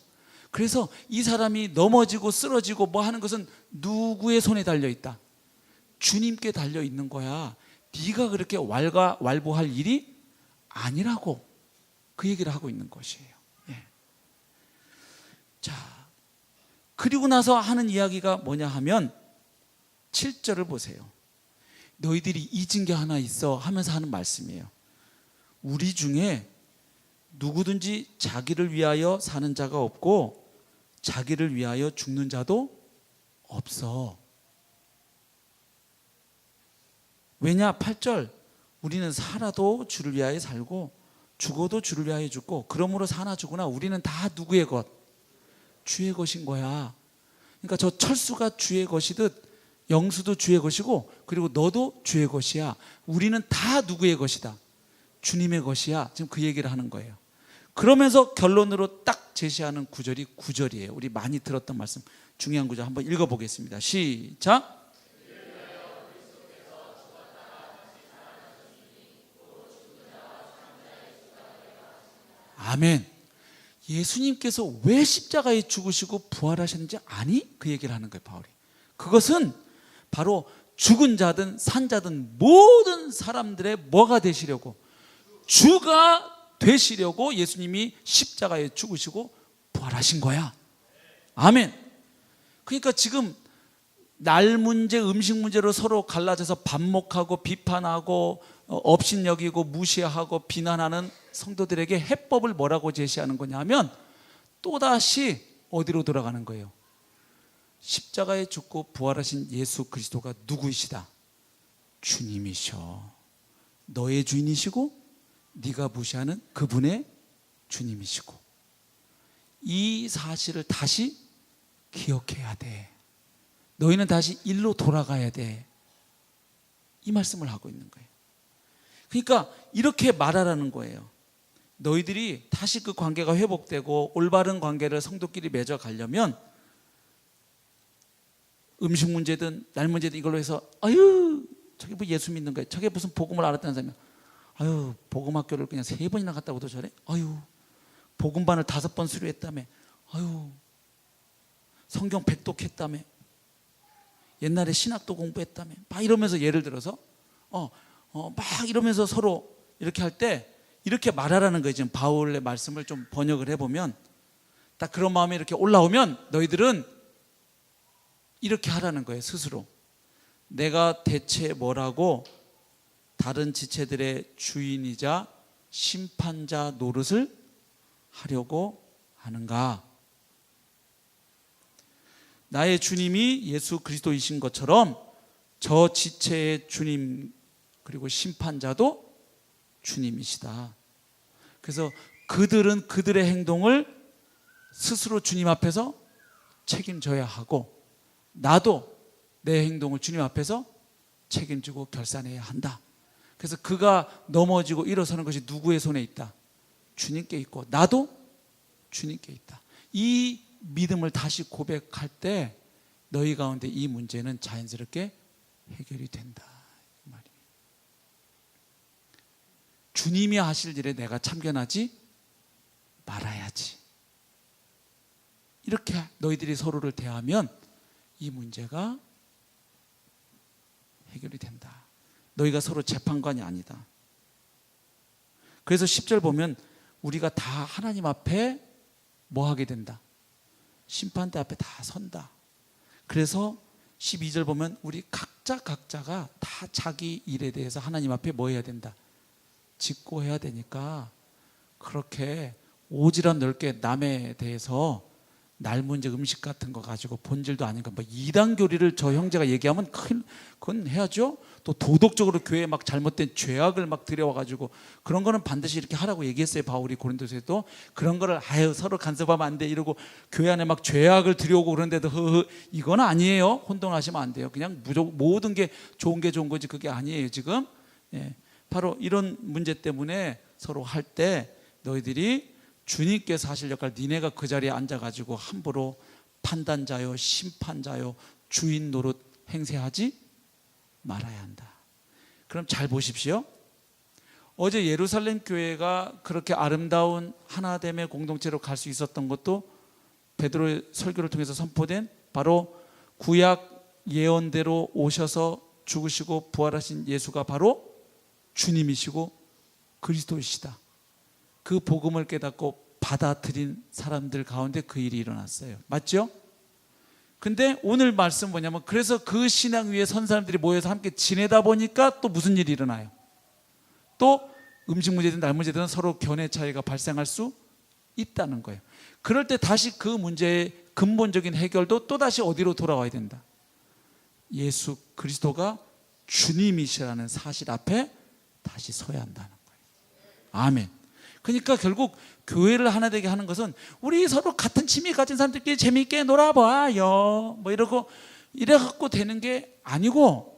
그래서 이 사람이 넘어지고 쓰러지고 뭐 하는 것은 누구의 손에 달려 있다? 주님께 달려 있는 거야. 네가 그렇게 왈가왈부할 일이 아니라고 그 얘기를 하고 있는 것이에요. 예. 자, 그리고 나서 하는 이야기가 뭐냐 하면 7절을 보세요. 너희들이 잊은 게 하나 있어 하면서 하는 말씀이에요. 우리 중에 누구든지 자기를 위하여 사는 자가 없고 자기를 위하여 죽는 자도 없어. 왜냐? 8절, 우리는 살아도 주를 위하여 살고 죽어도 주를 위하여 죽고 그러므로 사나 죽으나 우리는 다 누구의 것? 주의 것인 거야. 그러니까 저 철수가 주의 것이듯 영수도 주의 것이고 그리고 너도 주의 것이야. 우리는 다 누구의 것이다? 주님의 것이야. 지금 그 얘기를 하는 거예요. 그러면서 결론으로 딱 제시하는 구절이 9절이에요. 우리 많이 들었던 말씀, 중요한 구절 한번 읽어보겠습니다. 시작. 아멘. 예수님께서 왜 십자가에 죽으시고 부활하셨는지 아니? 그 얘기를 하는 거예요, 바울이. 그것은 바로 죽은 자든 산 자든 모든 사람들의 뭐가 되시려고? 주가 되시려고 예수님이 십자가에 죽으시고 부활하신 거야. 아멘. 그러니까 지금 날 문제, 음식 문제로 서로 갈라져서 반목하고 비판하고 업신여기고 무시하고 비난하는 성도들에게 해법을 뭐라고 제시하는 거냐 하면 또다시 어디로 돌아가는 거예요? 십자가에 죽고 부활하신 예수 그리스도가 누구이시다? 주님이셔. 너의 주인이시고 네가 무시하는 그분의 주님이시고, 이 사실을 다시 기억해야 돼. 너희는 다시 일로 돌아가야 돼. 이 말씀을 하고 있는 거예요. 그러니까 이렇게 말하라는 거예요. 너희들이 다시 그 관계가 회복되고 올바른 관계를 성도끼리 맺어가려면 음식 문제든 날 문제든 이걸로 해서 아유 저게 뭐 예수 믿는 거야, 저게 무슨 복음을 알았다는 사람이야, 아유 복음학교를 그냥 3번이나 갔다 오도 저래, 아유 복음반을 5번 수료했다며, 아유 성경 100독했다며, 옛날에 신학도 공부했다며, 막 이러면서 예를 들어서 막 이러면서 서로 이렇게 할 때 이렇게 말하라는 거예요. 지금 바울의 말씀을 좀 번역을 해보면 딱 그런 마음이 이렇게 올라오면 너희들은 이렇게 하라는 거예요. 스스로 내가 대체 뭐라고 다른 지체들의 주인이자 심판자 노릇을 하려고 하는가? 나의 주님이 예수 그리스도이신 것처럼 저 지체의 주님 그리고 심판자도 주님이시다. 그래서 그들은 그들의 행동을 스스로 주님 앞에서 책임져야 하고 나도 내 행동을 주님 앞에서 책임지고 결산해야 한다. 그래서 그가 넘어지고 일어서는 것이 누구의 손에 있다? 주님께 있고 나도 주님께 있다. 이 믿음을 다시 고백할 때 너희 가운데 이 문제는 자연스럽게 해결이 된다. 주님이 하실 일에 내가 참견하지 말아야지. 이렇게 너희들이 서로를 대하면 이 문제가 해결이 된다. 너희가 서로 재판관이 아니다. 그래서 10절 보면 우리가 다 하나님 앞에 뭐 하게 된다? 심판대 앞에 다 선다. 그래서 12절 보면 우리 각자가 다 자기 일에 대해서 하나님 앞에 뭐 해야 된다? 짓고 해야 되니까 그렇게 오지랖 넓게 남에 대해서 날 문제 음식 같은 거 가지고 본질도 아닌가 뭐 이단 교리를 저 형제가 얘기하면 그건 해야죠. 또 도덕적으로 교회에 막 잘못된 죄악을 막 들여와가지고 그런 거는 반드시 이렇게 하라고 얘기했어요. 바울이 고린도서에도 그런 거를 아유 서로 간섭하면 안 돼 이러고 교회 안에 막 죄악을 들여오고 그런데도 이건 아니에요. 혼돈하시면 안 돼요. 그냥 무조건 모든 게 좋은 거지 그게 아니에요 지금. 예. 바로 이런 문제 때문에 서로 할 때 너희들이 주님께서 하실 역할, 니네가 그 자리에 앉아가지고 함부로 판단자요 심판자요 주인 노릇 행세하지 말아야 한다. 그럼 잘 보십시오. 어제 예루살렘 교회가 그렇게 아름다운 하나됨의 공동체로 갈 수 있었던 것도 베드로의 설교를 통해서 선포된 바로 구약 예언대로 오셔서 죽으시고 부활하신 예수가 바로 주님이시고 그리스도이시다. 그 복음을 깨닫고 받아들인 사람들 가운데 그 일이 일어났어요. 맞죠? 근데 오늘 말씀 뭐냐면 그래서 그 신앙 위에 선 사람들이 모여서 함께 지내다 보니까 또 무슨 일이 일어나요? 또 음식 문제든 날 문제든 서로 견해 차이가 발생할 수 있다는 거예요. 그럴 때 다시 그 문제의 근본적인 해결도 또 다시 어디로 돌아와야 된다? 예수 그리스도가 주님이시라는 사실 앞에 다시 서야 한다는 거예요. 아멘. 그러니까 결국 교회를 하나 되게 하는 것은 우리 서로 같은 취미 가진 사람들끼리 재미있게 놀아봐요 뭐 이러고 이래갖고 되는 게 아니고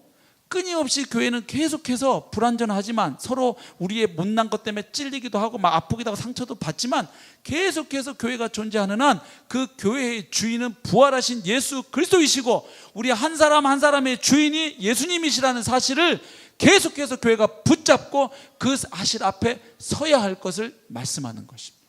끊임없이 교회는 계속해서 불완전하지만 서로 우리의 못난 것 때문에 찔리기도 하고 막 아프기도 하고 상처도 받지만 계속해서 교회가 존재하는 한 그 교회의 주인은 부활하신 예수 그리스도이시고 우리 한 사람 한 사람의 주인이 예수님이시라는 사실을 계속해서 교회가 붙잡고 그 사실 앞에 서야 할 것을 말씀하는 것입니다.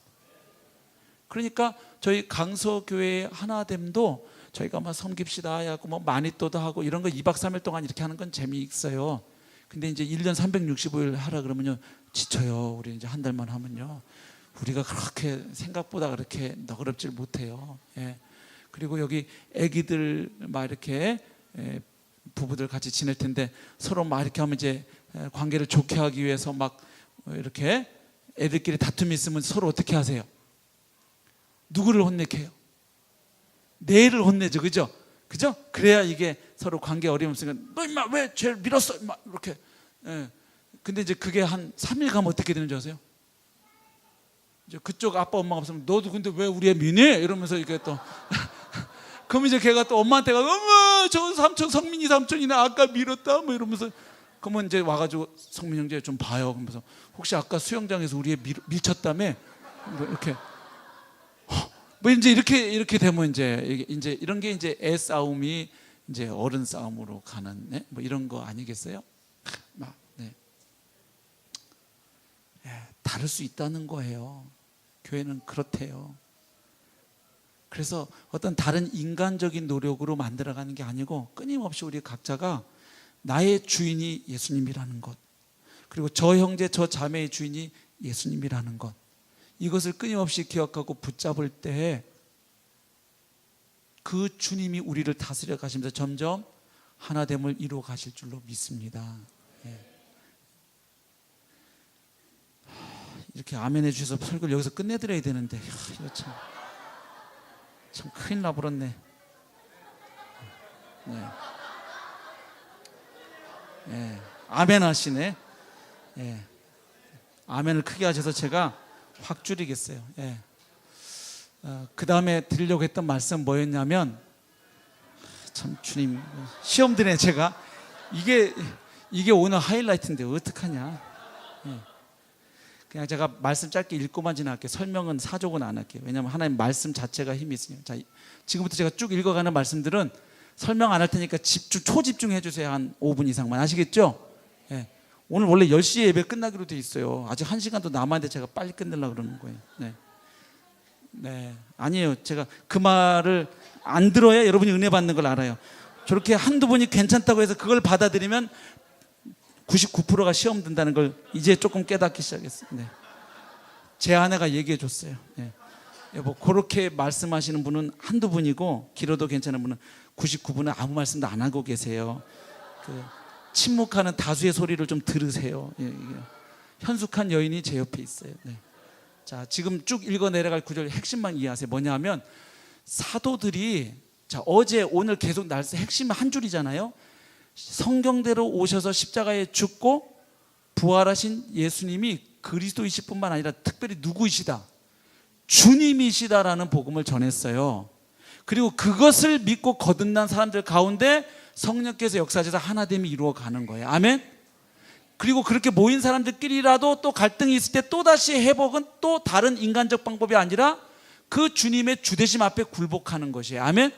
그러니까 저희 강서교회의 하나됨도 저희가 막 섬깁시다 하고 뭐 마니또도 하고 이런 거 2박 3일 동안 이렇게 하는 건 재미있어요. 근데 이제 1년 365일 하라 그러면요 지쳐요. 우리 이제 한 달만 하면요 우리가 그렇게 생각보다 그렇게 너그럽질 못해요. 예. 그리고 여기 애기들 막 이렇게 부부들 같이 지낼 텐데 서로 막 이렇게 하면 이제 관계를 좋게 하기 위해서 막 이렇게 애들끼리 다툼이 있으면 서로 어떻게 하세요? 누구를 혼내게요? 내를 혼내죠, 그죠? 그죠? 그래야 이게 서로 관계 어려움 없으니까 너 임마 왜 쟤를 밀었어? 임마 이렇게. 예. 근데 이제 그게 한 3일 가면 어떻게 되는 줄 아세요? 이제 그쪽 아빠 엄마가 없으면 너도 근데 왜 우리 애 미니? 이러면서 이게 또 그럼 이제 걔가 또 엄마한테 가서 엄마 저 삼촌 성민이 삼촌이네 아까 밀었다 뭐 이러면서 그러면 이제 와가지고 성민 형제 좀 봐요. 그러면서 혹시 아까 수영장에서 우리 애 밀쳤다며? 뭐 이렇게 뭐 이제 이렇게 되면 이제 이런 게 이제 애 싸움이 이제 어른 싸움으로 가는 네? 뭐 이런 거 아니겠어요? 네. 다를 수 있다는 거예요. 교회는 그렇대요. 그래서 어떤 다른 인간적인 노력으로 만들어가는 게 아니고 끊임없이 우리 각자가 나의 주인이 예수님이라는 것 그리고 저 형제 저 자매의 주인이 예수님이라는 것 이것을 끊임없이 기억하고 붙잡을 때 그 주님이 우리를 다스려 가시면서 점점 하나됨을 이루어 가실 줄로 믿습니다. 예. 이렇게 아멘 해주셔서 설교를 여기서 끝내드려야 되는데 이거 참 큰일 나버렸네. 네. 네. 아멘 하시네. 네. 아멘을 크게 하셔서 제가 확 줄이겠어요. 네. 그 다음에 드리려고 했던 말씀 뭐였냐면 참 주님 시험 드네 제가 이게 오늘 하이라이트인데 어떡하냐. 네. 그냥 제가 말씀 짧게 읽고만 지나갈게요. 설명은 사족은 안 할게요. 왜냐하면 하나님 말씀 자체가 힘이 있으니까. 자, 지금부터 제가 쭉 읽어가는 말씀들은 설명 안 할 테니까 초집중해 주세요. 한 5분 이상만. 아시겠죠? 네. 오늘 원래 10시에 예배 끝나기로 돼 있어요. 아직 1시간도 남았는데 제가 빨리 끝내려고 그러는 거예요. 네. 네. 아니에요. 제가 그 말을 안 들어야 여러분이 은혜 받는 걸 알아요. 저렇게 한두 분이 괜찮다고 해서 그걸 받아들이면 99%가 시험 든다는 걸 이제 조금 깨닫기 시작했어요. 네. 제 아내가 얘기해 줬어요. 예. 여보, 그렇게 말씀하시는 분은 한두 분이고 길어도 괜찮은 분은 99분은 아무 말씀도 안 하고 계세요. 그 침묵하는 다수의 소리를 좀 들으세요. 예, 현숙한 여인이 제 옆에 있어요. 네. 자, 지금 쭉 읽어 내려갈 구절 핵심만 이해하세요. 뭐냐 하면 사도들이, 자, 어제 오늘 계속 날짜 핵심 한 줄이잖아요. 성경대로 오셔서 십자가에 죽고 부활하신 예수님이 그리스도이실 뿐만 아니라 특별히 누구이시다? 주님이시다라는 복음을 전했어요. 그리고 그것을 믿고 거듭난 사람들 가운데 성령께서 역사하셔서 하나됨이 이루어가는 거예요. 아멘. 그리고 그렇게 모인 사람들끼리라도 또 갈등이 있을 때 또다시 회복은 또 다른 인간적 방법이 아니라 그 주님의 주되심 앞에 굴복하는 것이에요. 아멘.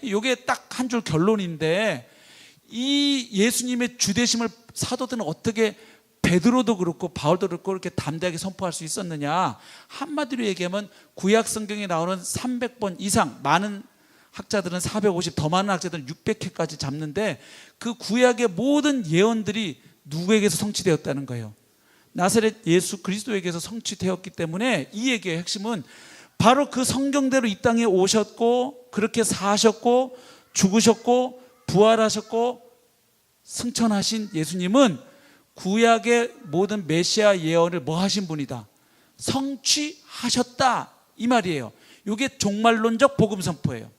이게 딱 한 줄 결론인데, 이 예수님의 주되심을 사도들은 어떻게 베드로도 그렇고 바울도 그렇고 이렇게 담대하게 선포할 수 있었느냐? 한마디로 얘기하면 구약 성경에 나오는 300번 이상, 많은 학자들은 450, 더 많은 학자들은 600회까지 잡는데 그 구약의 모든 예언들이 누구에게서 성취되었다는 거예요? 나사렛 예수 그리스도에게서 성취되었기 때문에 이 얘기의 핵심은 바로 그 성경대로 이 땅에 오셨고 그렇게 사셨고 죽으셨고 부활하셨고 승천하신 예수님은 구약의 모든 메시아 예언을 뭐 하신 분이다? 성취하셨다, 이 말이에요. 이게 종말론적 복음 선포예요.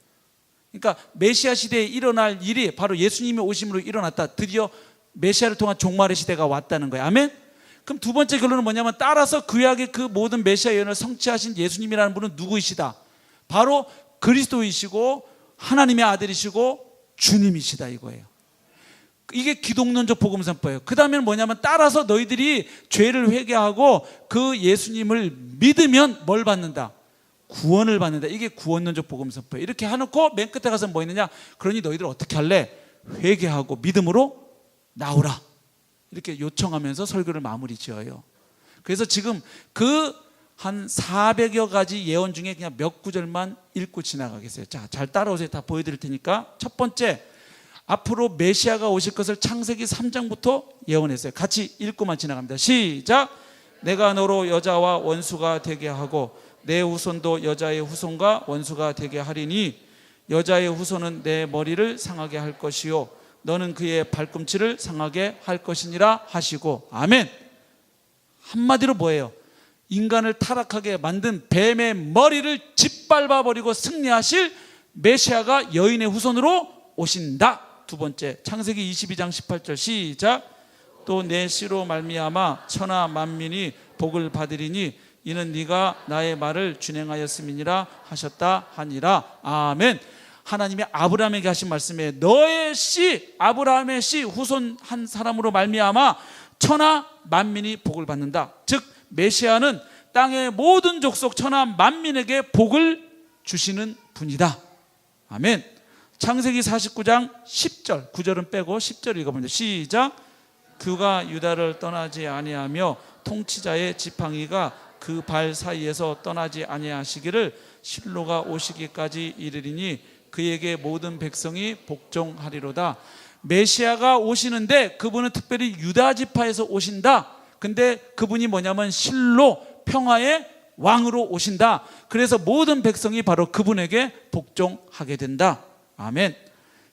그러니까 메시아 시대에 일어날 일이 바로 예수님의 오심으로 일어났다. 드디어 메시아를 통한 종말의 시대가 왔다는 거예요. 아멘. 그럼 두 번째 결론은 뭐냐면, 따라서 구약의 그 모든 메시아 예언을 성취하신 예수님이라는 분은 누구이시다? 바로 그리스도이시고 하나님의 아들이시고 주님이시다, 이거예요. 이게 기독론적 복음 선포예요. 그 다음에는 뭐냐면, 따라서 너희들이 죄를 회개하고 그 예수님을 믿으면 뭘 받는다? 구원을 받는다. 이게 구원론적 복음 선포예요. 이렇게 해놓고 맨 끝에 가서 뭐 있느냐? 그러니 너희들 어떻게 할래? 회개하고 믿음으로 나오라, 이렇게 요청하면서 설교를 마무리 지어요. 그래서 지금 그 한 400여 가지 예언 중에 그냥 몇 구절만 읽고 지나가겠어요. 자, 잘 따라오세요. 다 보여드릴 테니까. 첫 번째, 앞으로 메시아가 오실 것을 창세기 3장부터 예언했어요. 같이 읽고만 지나갑니다. 시작. 내가 너로 여자와 원수가 되게 하고 내 후손도 여자의 후손과 원수가 되게 하리니 여자의 후손은 내 머리를 상하게 할 것이요 너는 그의 발꿈치를 상하게 할 것이니라 하시고. 아멘. 한마디로 뭐예요? 인간을 타락하게 만든 뱀의 머리를 짓밟아 버리고 승리하실 메시아가 여인의 후손으로 오신다. 두 번째, 창세기 22장 18절 시작. 또 내 씨로 말미암아 천하 만민이 복을 받으리니 이는 네가 나의 말을 준행하였음이니라 하셨다 하니라. 아멘. 하나님이 아브라함에게 하신 말씀에 너의 씨, 아브라함의 씨, 후손 한 사람으로 말미암아 천하 만민이 복을 받는다. 즉 메시아는 땅의 모든 족속 천하 만민에게 복을 주시는 분이다. 아멘. 창세기 49장 10절, 9절은 빼고 10절 읽어봅니다. 시작. 그가 유다를 떠나지 아니하며 통치자의 지팡이가 그 발 사이에서 떠나지 아니하시기를 실로가 오시기까지 이르리니 그에게 모든 백성이 복종하리로다. 메시아가 오시는데 그분은 특별히 유다 지파에서 오신다. 근데 그분이 뭐냐면 실로, 평화의 왕으로 오신다. 그래서 모든 백성이 바로 그분에게 복종하게 된다. 아멘.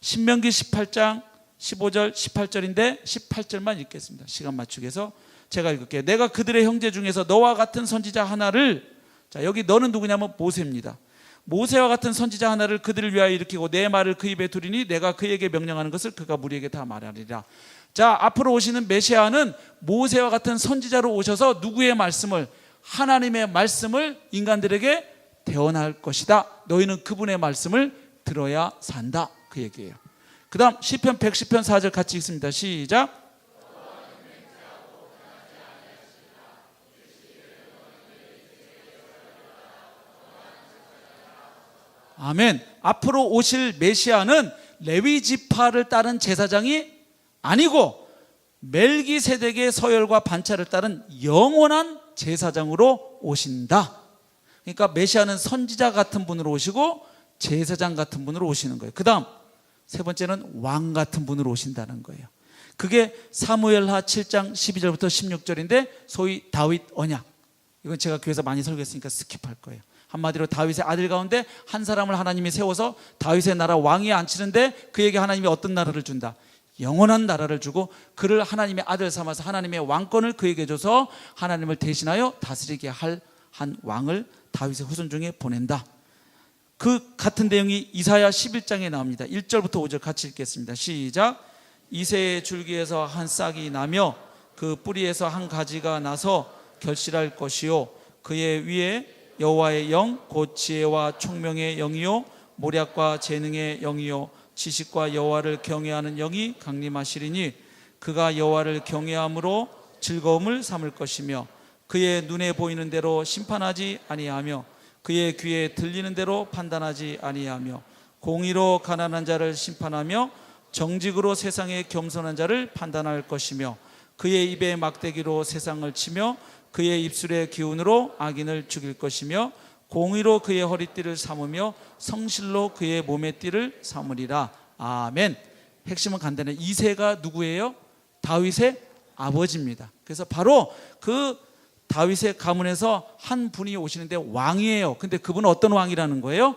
신명기 18장 15절 18절인데 18절만 읽겠습니다. 시간 맞추기 위해서 제가 읽을게요. 내가 그들의 형제 중에서 너와 같은 선지자 하나를, 자, 여기 너는 누구냐면 모세입니다. 모세와 같은 선지자 하나를 그들을 위하여 일으키고 내 말을 그 입에 두리니 내가 그에게 명령하는 것을 그가 무리에게 다 말하리라. 자, 앞으로 오시는 메시아는 모세와 같은 선지자로 오셔서 누구의 말씀을? 하나님의 말씀을 인간들에게 대언할 것이다. 너희는 그분의 말씀을 들어야 산다, 그 얘기예요. 그 다음 시편 110편 4절 같이 읽습니다. 시작. 아멘. 앞으로 오실 메시아는 레위 지파를 따른 제사장이 아니고 멜기세덱의 서열과 반차를 따른 영원한 제사장으로 오신다. 그러니까 메시아는 선지자 같은 분으로 오시고 제사장 같은 분으로 오시는 거예요. 그 다음 세 번째는 왕 같은 분으로 오신다는 거예요. 그게 사무엘하 7장 12절부터 16절인데 소위 다윗 언약. 이건 제가 교회에서 많이 설교했으니까 스킵할 거예요. 한마디로 다윗의 아들 가운데 한 사람을 하나님이 세워서 다윗의 나라 왕위에 앉히는데 그에게 하나님이 어떤 나라를 준다? 영원한 나라를 주고 그를 하나님의 아들 삼아서 하나님의 왕권을 그에게 줘서 하나님을 대신하여 다스리게 할 한 왕을 다윗의 후손 중에 보낸다. 그 같은 내용이 이사야 11장에 나옵니다. 1절부터 5절 같이 읽겠습니다. 시작. 이새의 줄기에서 한 싹이 나며 그 뿌리에서 한 가지가 나서 결실할 것이요 그의 위에 여호와의 영 곧 지혜와 총명의 영이요 모략과 재능의 영이요 지식과 여호와를 경외하는 영이 강림하시리니 그가 여호와를 경외함으로 즐거움을 삼을 것이며 그의 눈에 보이는 대로 심판하지 아니하며 그의 귀에 들리는 대로 판단하지 아니하며 공의로 가난한 자를 심판하며 정직으로 세상에 겸손한 자를 판단할 것이며 그의 입에 막대기로 세상을 치며 그의 입술의 기운으로 악인을 죽일 것이며 공의로 그의 허리띠를 삼으며 성실로 그의 몸의 띠를 삼으리라. 아멘. 핵심은 간단해. 이새가 누구예요? 다윗의 아버지입니다. 그래서 바로 그 다윗의 가문에서 한 분이 오시는데 왕이에요. 근데 그분은 어떤 왕이라는 거예요?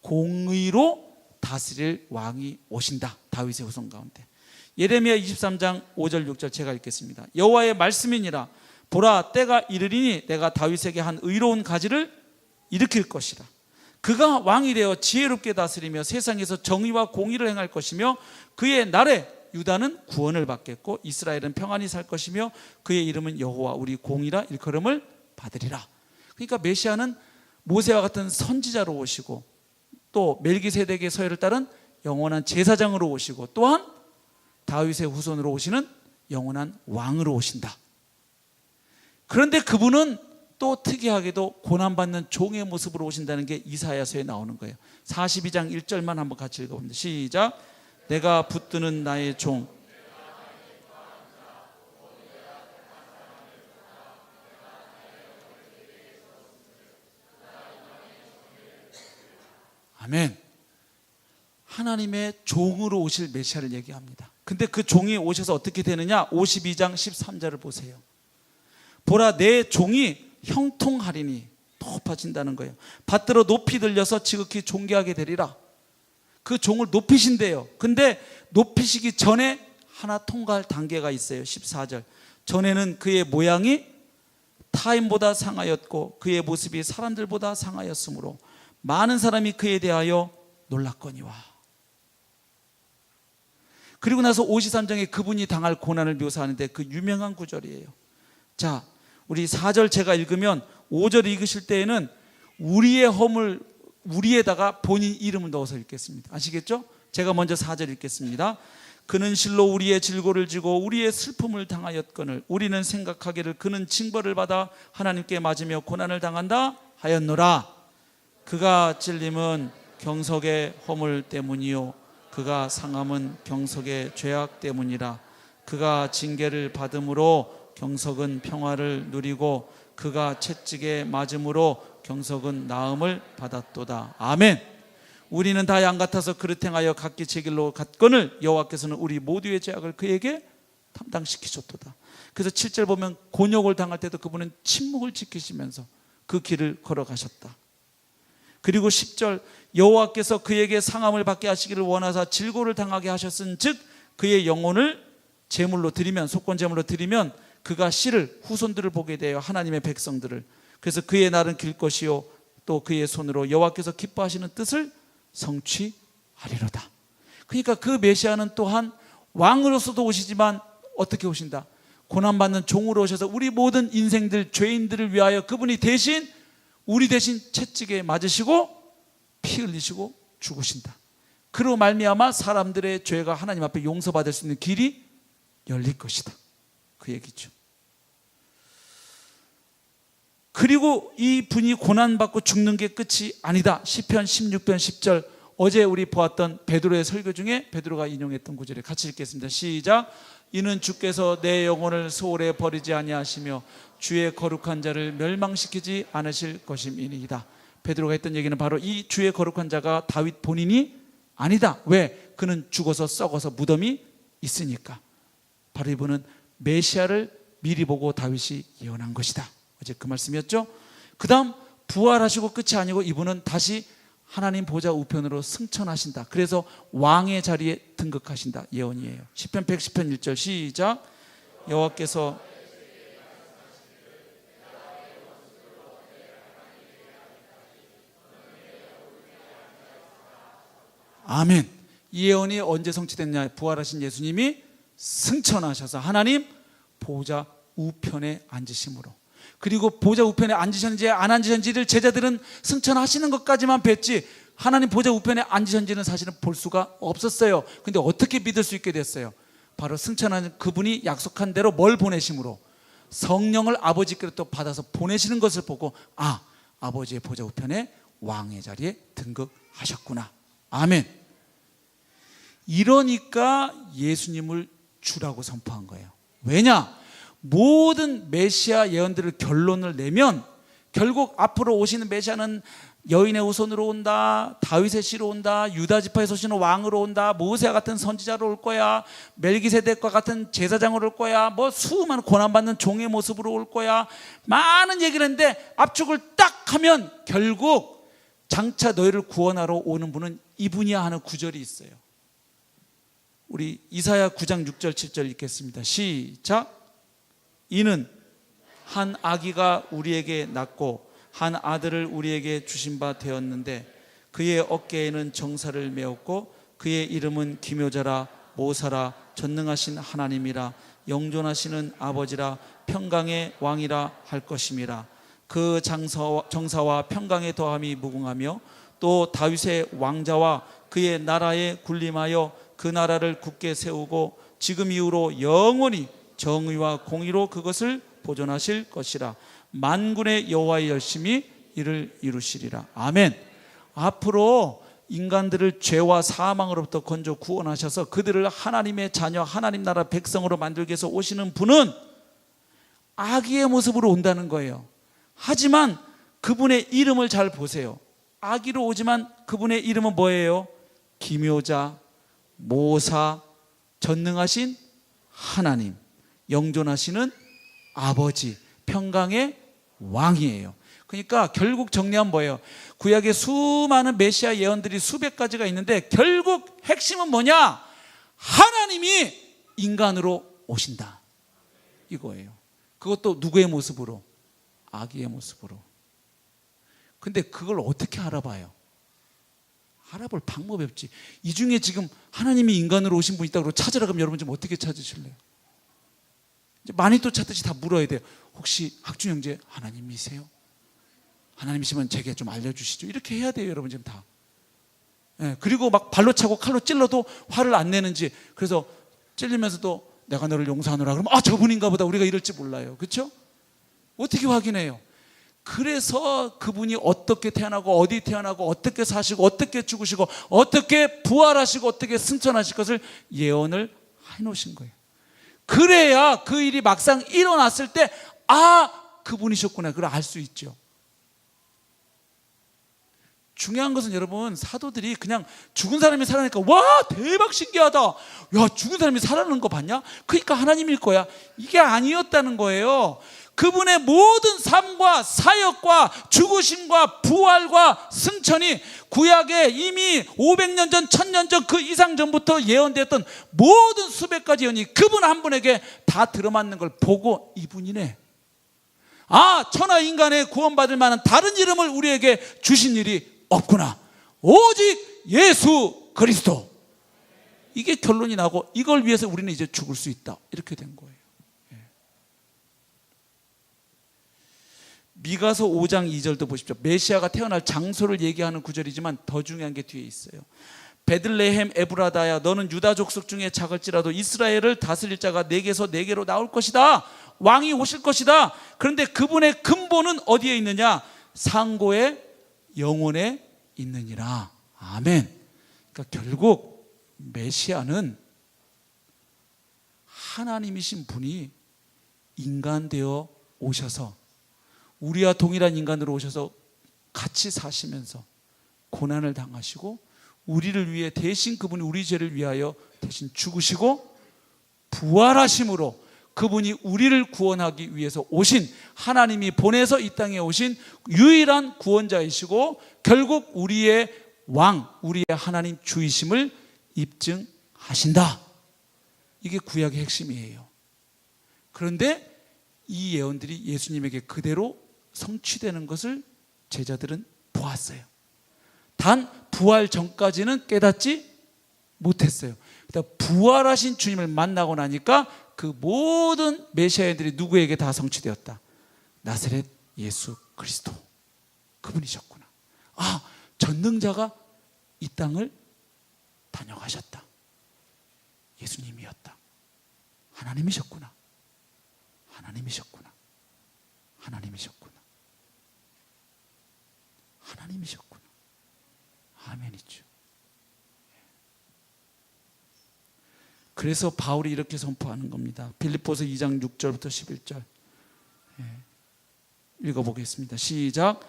공의로 다스릴 왕이 오신다. 다윗의 후손 가운데. 예레미야 23장 5절 6절 제가 읽겠습니다. 여호와의 말씀이니라. 보라 때가 이르리니 내가 다윗에게 한 의로운 가지를 일으킬 것이라. 그가 왕이 되어 지혜롭게 다스리며 세상에서 정의와 공의를 행할 것이며 그의 날에 유다는 구원을 받겠고 이스라엘은 평안히 살 것이며 그의 이름은 여호와 우리 공이라 일컬음을 받으리라. 그러니까 메시아는 모세와 같은 선지자로 오시고 또 멜기세덱의 서열을 따른 영원한 제사장으로 오시고 또한 다윗의 후손으로 오시는 영원한 왕으로 오신다. 그런데 그분은 또 특이하게도 고난받는 종의 모습으로 오신다는 게 이사야서에 나오는 거예요. 42장 1절만 한번 같이 읽어봅니다. 시작. 내가 붙드는 나의 종 아멘. 하나님의 종으로 오실 메시아를 얘기합니다. 근데 그 종이 오셔서 어떻게 되느냐? 52장 13절을 보세요. 보라 내 종이 형통하리니 높아진다는 거예요. 받들어 높이 들려서 지극히 존귀하게 되리라. 그 종을 높이신대요. 근데 높이시기 전에 하나 통과할 단계가 있어요. 14절. 전에는 그의 모양이 타인보다 상하였고 그의 모습이 사람들보다 상하였으므로 많은 사람이 그에 대하여 놀랐거니와. 그리고 나서 53장에 그분이 당할 고난을 묘사하는데 그 유명한 구절이에요. 자, 우리 4절 제가 읽으면 5절 읽으실 때에는 우리의 허물 우리에다가 본인 이름을 넣어서 읽겠습니다. 아시겠죠? 제가 먼저 4절 읽겠습니다. 그는 실로 우리의 질고를 지고 우리의 슬픔을 당하였거늘 우리는 생각하기를 그는 징벌을 받아 하나님께 맞으며 고난을 당한다 하였노라. 그가 찔림은 경석의 허물 때문이요 그가 상함은 경석의 죄악 때문이라. 그가 징계를 받음으로 경석은 평화를 누리고 그가 채찍에 맞음으로 경석은 나음을 받았도다. 아멘. 우리는 다 양 같아서 그릇 행하여 각기 제 길로 갔거늘 여호와께서는 우리 모두의 죄악을 그에게 담당시키셨도다. 그래서 7절 보면 곤욕을 당할 때도 그분은 침묵을 지키시면서 그 길을 걸어가셨다. 그리고 10절 여호와께서 그에게 상함을 받게 하시기를 원하사 질고를 당하게 하셨은 즉 그의 영혼을 제물로 드리면 속건 제물로 드리면 그가 씨를 후손들을 보게 되어 하나님의 백성들을 그래서 그의 날은 길 것이요 또 그의 손으로 여호와께서 기뻐하시는 뜻을 성취하리로다. 그러니까 그 메시아는 또한 왕으로서도 오시지만 어떻게 오신다? 고난받는 종으로 오셔서 우리 모든 인생들 죄인들을 위하여 그분이 대신 우리 대신 채찍에 맞으시고 피 흘리시고 죽으신다. 그로 말미암아 사람들의 죄가 하나님 앞에 용서받을 수 있는 길이 열릴 것이다. 그 얘기죠. 그리고 이 분이 고난받고 죽는 게 끝이 아니다. 시편 16편 10절 어제 우리 보았던 베드로의 설교 중에 베드로가 인용했던 구절에 같이 읽겠습니다. 시작. 이는 주께서 내 영혼을 소홀에 버리지 아니하시며 주의 거룩한 자를 멸망시키지 않으실 것임이니이다. 베드로가 했던 얘기는 바로 이 주의 거룩한 자가 다윗 본인이 아니다. 왜? 그는 죽어서 썩어서 무덤이 있으니까. 바로 이분은 메시아를 미리 보고 다윗이 예언한 것이다. 어제 그 말씀이었죠. 그 다음 부활하시고 끝이 아니고 이분은 다시 하나님 보좌 우편으로 승천하신다. 그래서 왕의 자리에 등극하신다 예언이에요. 시편 110편 1절 시작. 여호와께서 아멘. 이 예언이 언제 성취됐냐? 부활하신 예수님이 승천하셔서 하나님 보좌 우편에 앉으심으로. 그리고 보좌 우편에 앉으셨는지 안 앉으셨는지를 제자들은 승천하시는 것까지만 뵀지 하나님 보좌 우편에 앉으셨는지는 사실은 볼 수가 없었어요. 근데 어떻게 믿을 수 있게 됐어요? 바로 승천하는 그분이 약속한 대로 뭘 보내심으로 성령을 아버지께로 또 받아서 보내시는 것을 보고 아버지의 보좌 우편에 왕의 자리에 등극하셨구나. 아멘. 이러니까 예수님을 주라고 선포한 거예요. 왜냐? 모든 메시아 예언들을 결론을 내면 결국 앞으로 오시는 메시아는 여인의 후손으로 온다, 다윗의 씨로 온다, 유다 지파에서 오시는 왕으로 온다, 모세와 같은 선지자로 올 거야, 멜기세덱과 같은 제사장으로 올 거야, 뭐 수많은 고난받는 종의 모습으로 올 거야, 많은 얘기를 했는데 압축을 딱 하면 결국 장차 너희를 구원하러 오는 분은 이분이야 하는 구절이 있어요. 우리 이사야 9장 6절 7절 읽겠습니다. 시작. 이는 한 아기가 우리에게 낳고 한 아들을 우리에게 주신 바 되었는데 그의 어깨에는 정사를 메었고 그의 이름은 기묘자라 모사라 전능하신 하나님이라 영존하시는 아버지라 평강의 왕이라 할 것임이라. 그 정사와 평강의 더함이 무궁하며 또 다윗의 왕자와 그의 나라에 군림하여 그 나라를 굳게 세우고 지금 이후로 영원히 정의와 공의로 그것을 보존하실 것이라. 만군의 여호와의 열심히 이를 이루시리라. 아멘. 앞으로 인간들을 죄와 사망으로부터 건져 구원하셔서 그들을 하나님의 자녀, 하나님 나라 백성으로 만들기 위해서 오시는 분은 아기의 모습으로 온다는 거예요. 하지만 그분의 이름을 잘 보세요. 아기로 오지만 그분의 이름은 뭐예요? 기묘자, 모사, 전능하신 하나님, 영존하시는 아버지, 평강의 왕이에요. 그러니까 결국 정리하면 뭐예요? 구약에 수많은 메시아 예언들이 수백 가지가 있는데 결국 핵심은 뭐냐? 하나님이 인간으로 오신다 이거예요. 그것도 누구의 모습으로? 아기의 모습으로. 근데 그걸 어떻게 알아봐요? 알아볼 방법이 없지. 이 중에 지금 하나님이 인간으로 오신 분 있다고 찾으라 그러면 여러분 좀 어떻게 찾으실래요? 이제 많이 또 찾듯이 다 물어야 돼요. 혹시 학준 형제 하나님이세요? 하나님이시면 제게 좀 알려주시죠. 이렇게 해야 돼요 여러분 지금 다. 그리고 막 발로 차고 칼로 찔러도 화를 안 내는지, 그래서 찔리면서도 내가 너를 용서하노라 그러면 저분인가 보다 우리가 이럴지 몰라요. 그렇죠? 어떻게 확인해요? 그래서 그분이 어떻게 태어나고 어디 태어나고 어떻게 사시고 어떻게 죽으시고 어떻게 부활하시고 어떻게 승천하실 것을 예언을 해놓으신 거예요. 그래야 그 일이 막상 일어났을 때 그분이셨구나 그걸 알 수 있죠. 중요한 것은 여러분, 사도들이 그냥 죽은 사람이 살아나니까 와 대박 신기하다, 야 죽은 사람이 살아나는 거 봤냐? 그러니까 하나님일 거야, 이게 아니었다는 거예요. 그분의 모든 삶과 사역과 죽으심과 부활과 승천이 구약에 이미 500년 전, 1000년 전, 그 이상 전부터 예언되었던 모든 수백 가지 예언이 그분 한 분에게 다 들어맞는 걸 보고 이분이네, 천하 인간의 구원받을 만한 다른 이름을 우리에게 주신 일이 없구나, 오직 예수 그리스도. 이게 결론이 나고 이걸 위해서 우리는 이제 죽을 수 있다, 이렇게 된 거예요. 미가서 5장 2절도 보십시오. 메시아가 태어날 장소를 얘기하는 구절이지만 더 중요한 게 뒤에 있어요. 베들레헴 에브라다야, 너는 유다 족속 중에 작을지라도 이스라엘을 다스릴 자가 네게서 네게로 나올 것이다, 왕이 오실 것이다. 그런데 그분의 근본은 어디에 있느냐? 상고의 영혼에 있느니라. 아멘. 그러니까 결국 메시아는 하나님이신 분이 인간 되어 오셔서 우리와 동일한 인간으로 오셔서 같이 사시면서 고난을 당하시고 우리를 위해 대신 그분이 우리 죄를 위하여 대신 죽으시고 부활하심으로 그분이 우리를 구원하기 위해서 오신, 하나님이 보내서 이 땅에 오신 유일한 구원자이시고 결국 우리의 왕, 우리의 하나님 주이심을 입증하신다. 이게 구약의 핵심이에요. 그런데 이 예언들이 예수님에게 그대로 성취되는 것을 제자들은 보았어요. 단 부활 전까지는 깨닫지 못했어요. 부활하신 주님을 만나고 나니까 그 모든 메시아들이 누구에게 다 성취되었다. 나사렛 예수 그리스도, 그분이셨구나. 아, 전능자가 이 땅을 다녀가셨다. 예수님이었다. 하나님이셨구나. 하나님이셨구나. 하나님이셨구나. 하나님이셨구나. 아멘이죠. 그래서 바울이 이렇게 선포하는 겁니다. 빌립보서 2장 6절부터 11절 읽어보겠습니다. 시작.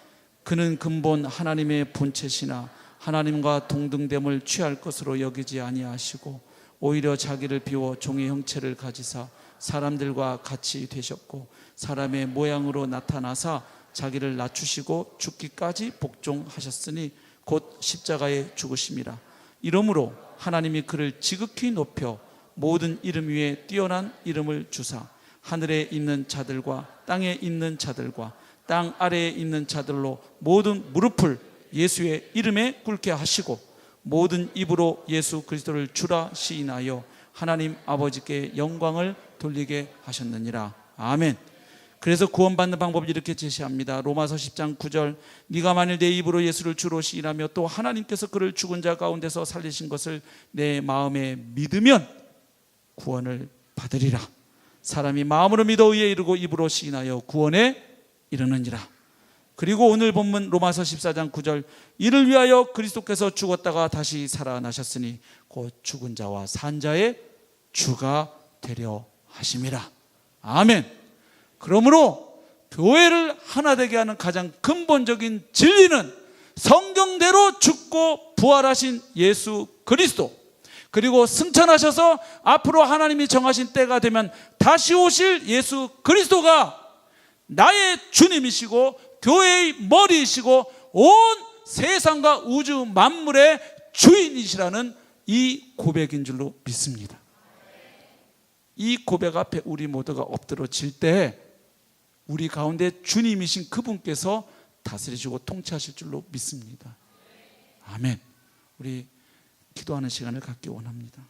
그는 근본 하나님의 본체시나 하나님과 동등됨을 취할 것으로 여기지 아니하시고 오히려 자기를 비워 종의 형체를 가지사 사람들과 같이 되셨고 사람의 모양으로 나타나사 자기를 낮추시고 죽기까지 복종하셨으니 곧 십자가에 죽으심이라. 이러므로 하나님이 그를 지극히 높여 모든 이름 위에 뛰어난 이름을 주사 하늘에 있는 자들과 땅에 있는 자들과 땅 아래에 있는 자들로 모든 무릎을 예수의 이름에 꿇게 하시고 모든 입으로 예수 그리스도를 주라 시인하여 하나님 아버지께 영광을 돌리게 하셨느니라. 아멘. 그래서 구원받는 방법을 이렇게 제시합니다. 로마서 10장 9절. 네가 만일 내 입으로 예수를 주로 시인하며 또 하나님께서 그를 죽은 자 가운데서 살리신 것을 내 마음에 믿으면 구원을 받으리라. 사람이 마음으로 믿어 의에 이르고 입으로 시인하여 구원에 이르느니라. 그리고 오늘 본문 로마서 14장 9절. 이를 위하여 그리스도께서 죽었다가 다시 살아나셨으니 곧 죽은 자와 산 자의 주가 되려 하심이라. 아멘. 그러므로 교회를 하나 되게 하는 가장 근본적인 진리는 성경대로 죽고 부활하신 예수 그리스도, 그리고 승천하셔서 앞으로 하나님이 정하신 때가 되면 다시 오실 예수 그리스도가 나의 주님이시고 교회의 머리이시고 온 세상과 우주 만물의 주인이시라는 이 고백인 줄로 믿습니다. 이 고백 앞에 우리 모두가 엎드러질 때 우리 가운데 주님이신 그분께서 다스리시고 통치하실 줄로 믿습니다. 아멘. 우리 기도하는 시간을 갖기 원합니다.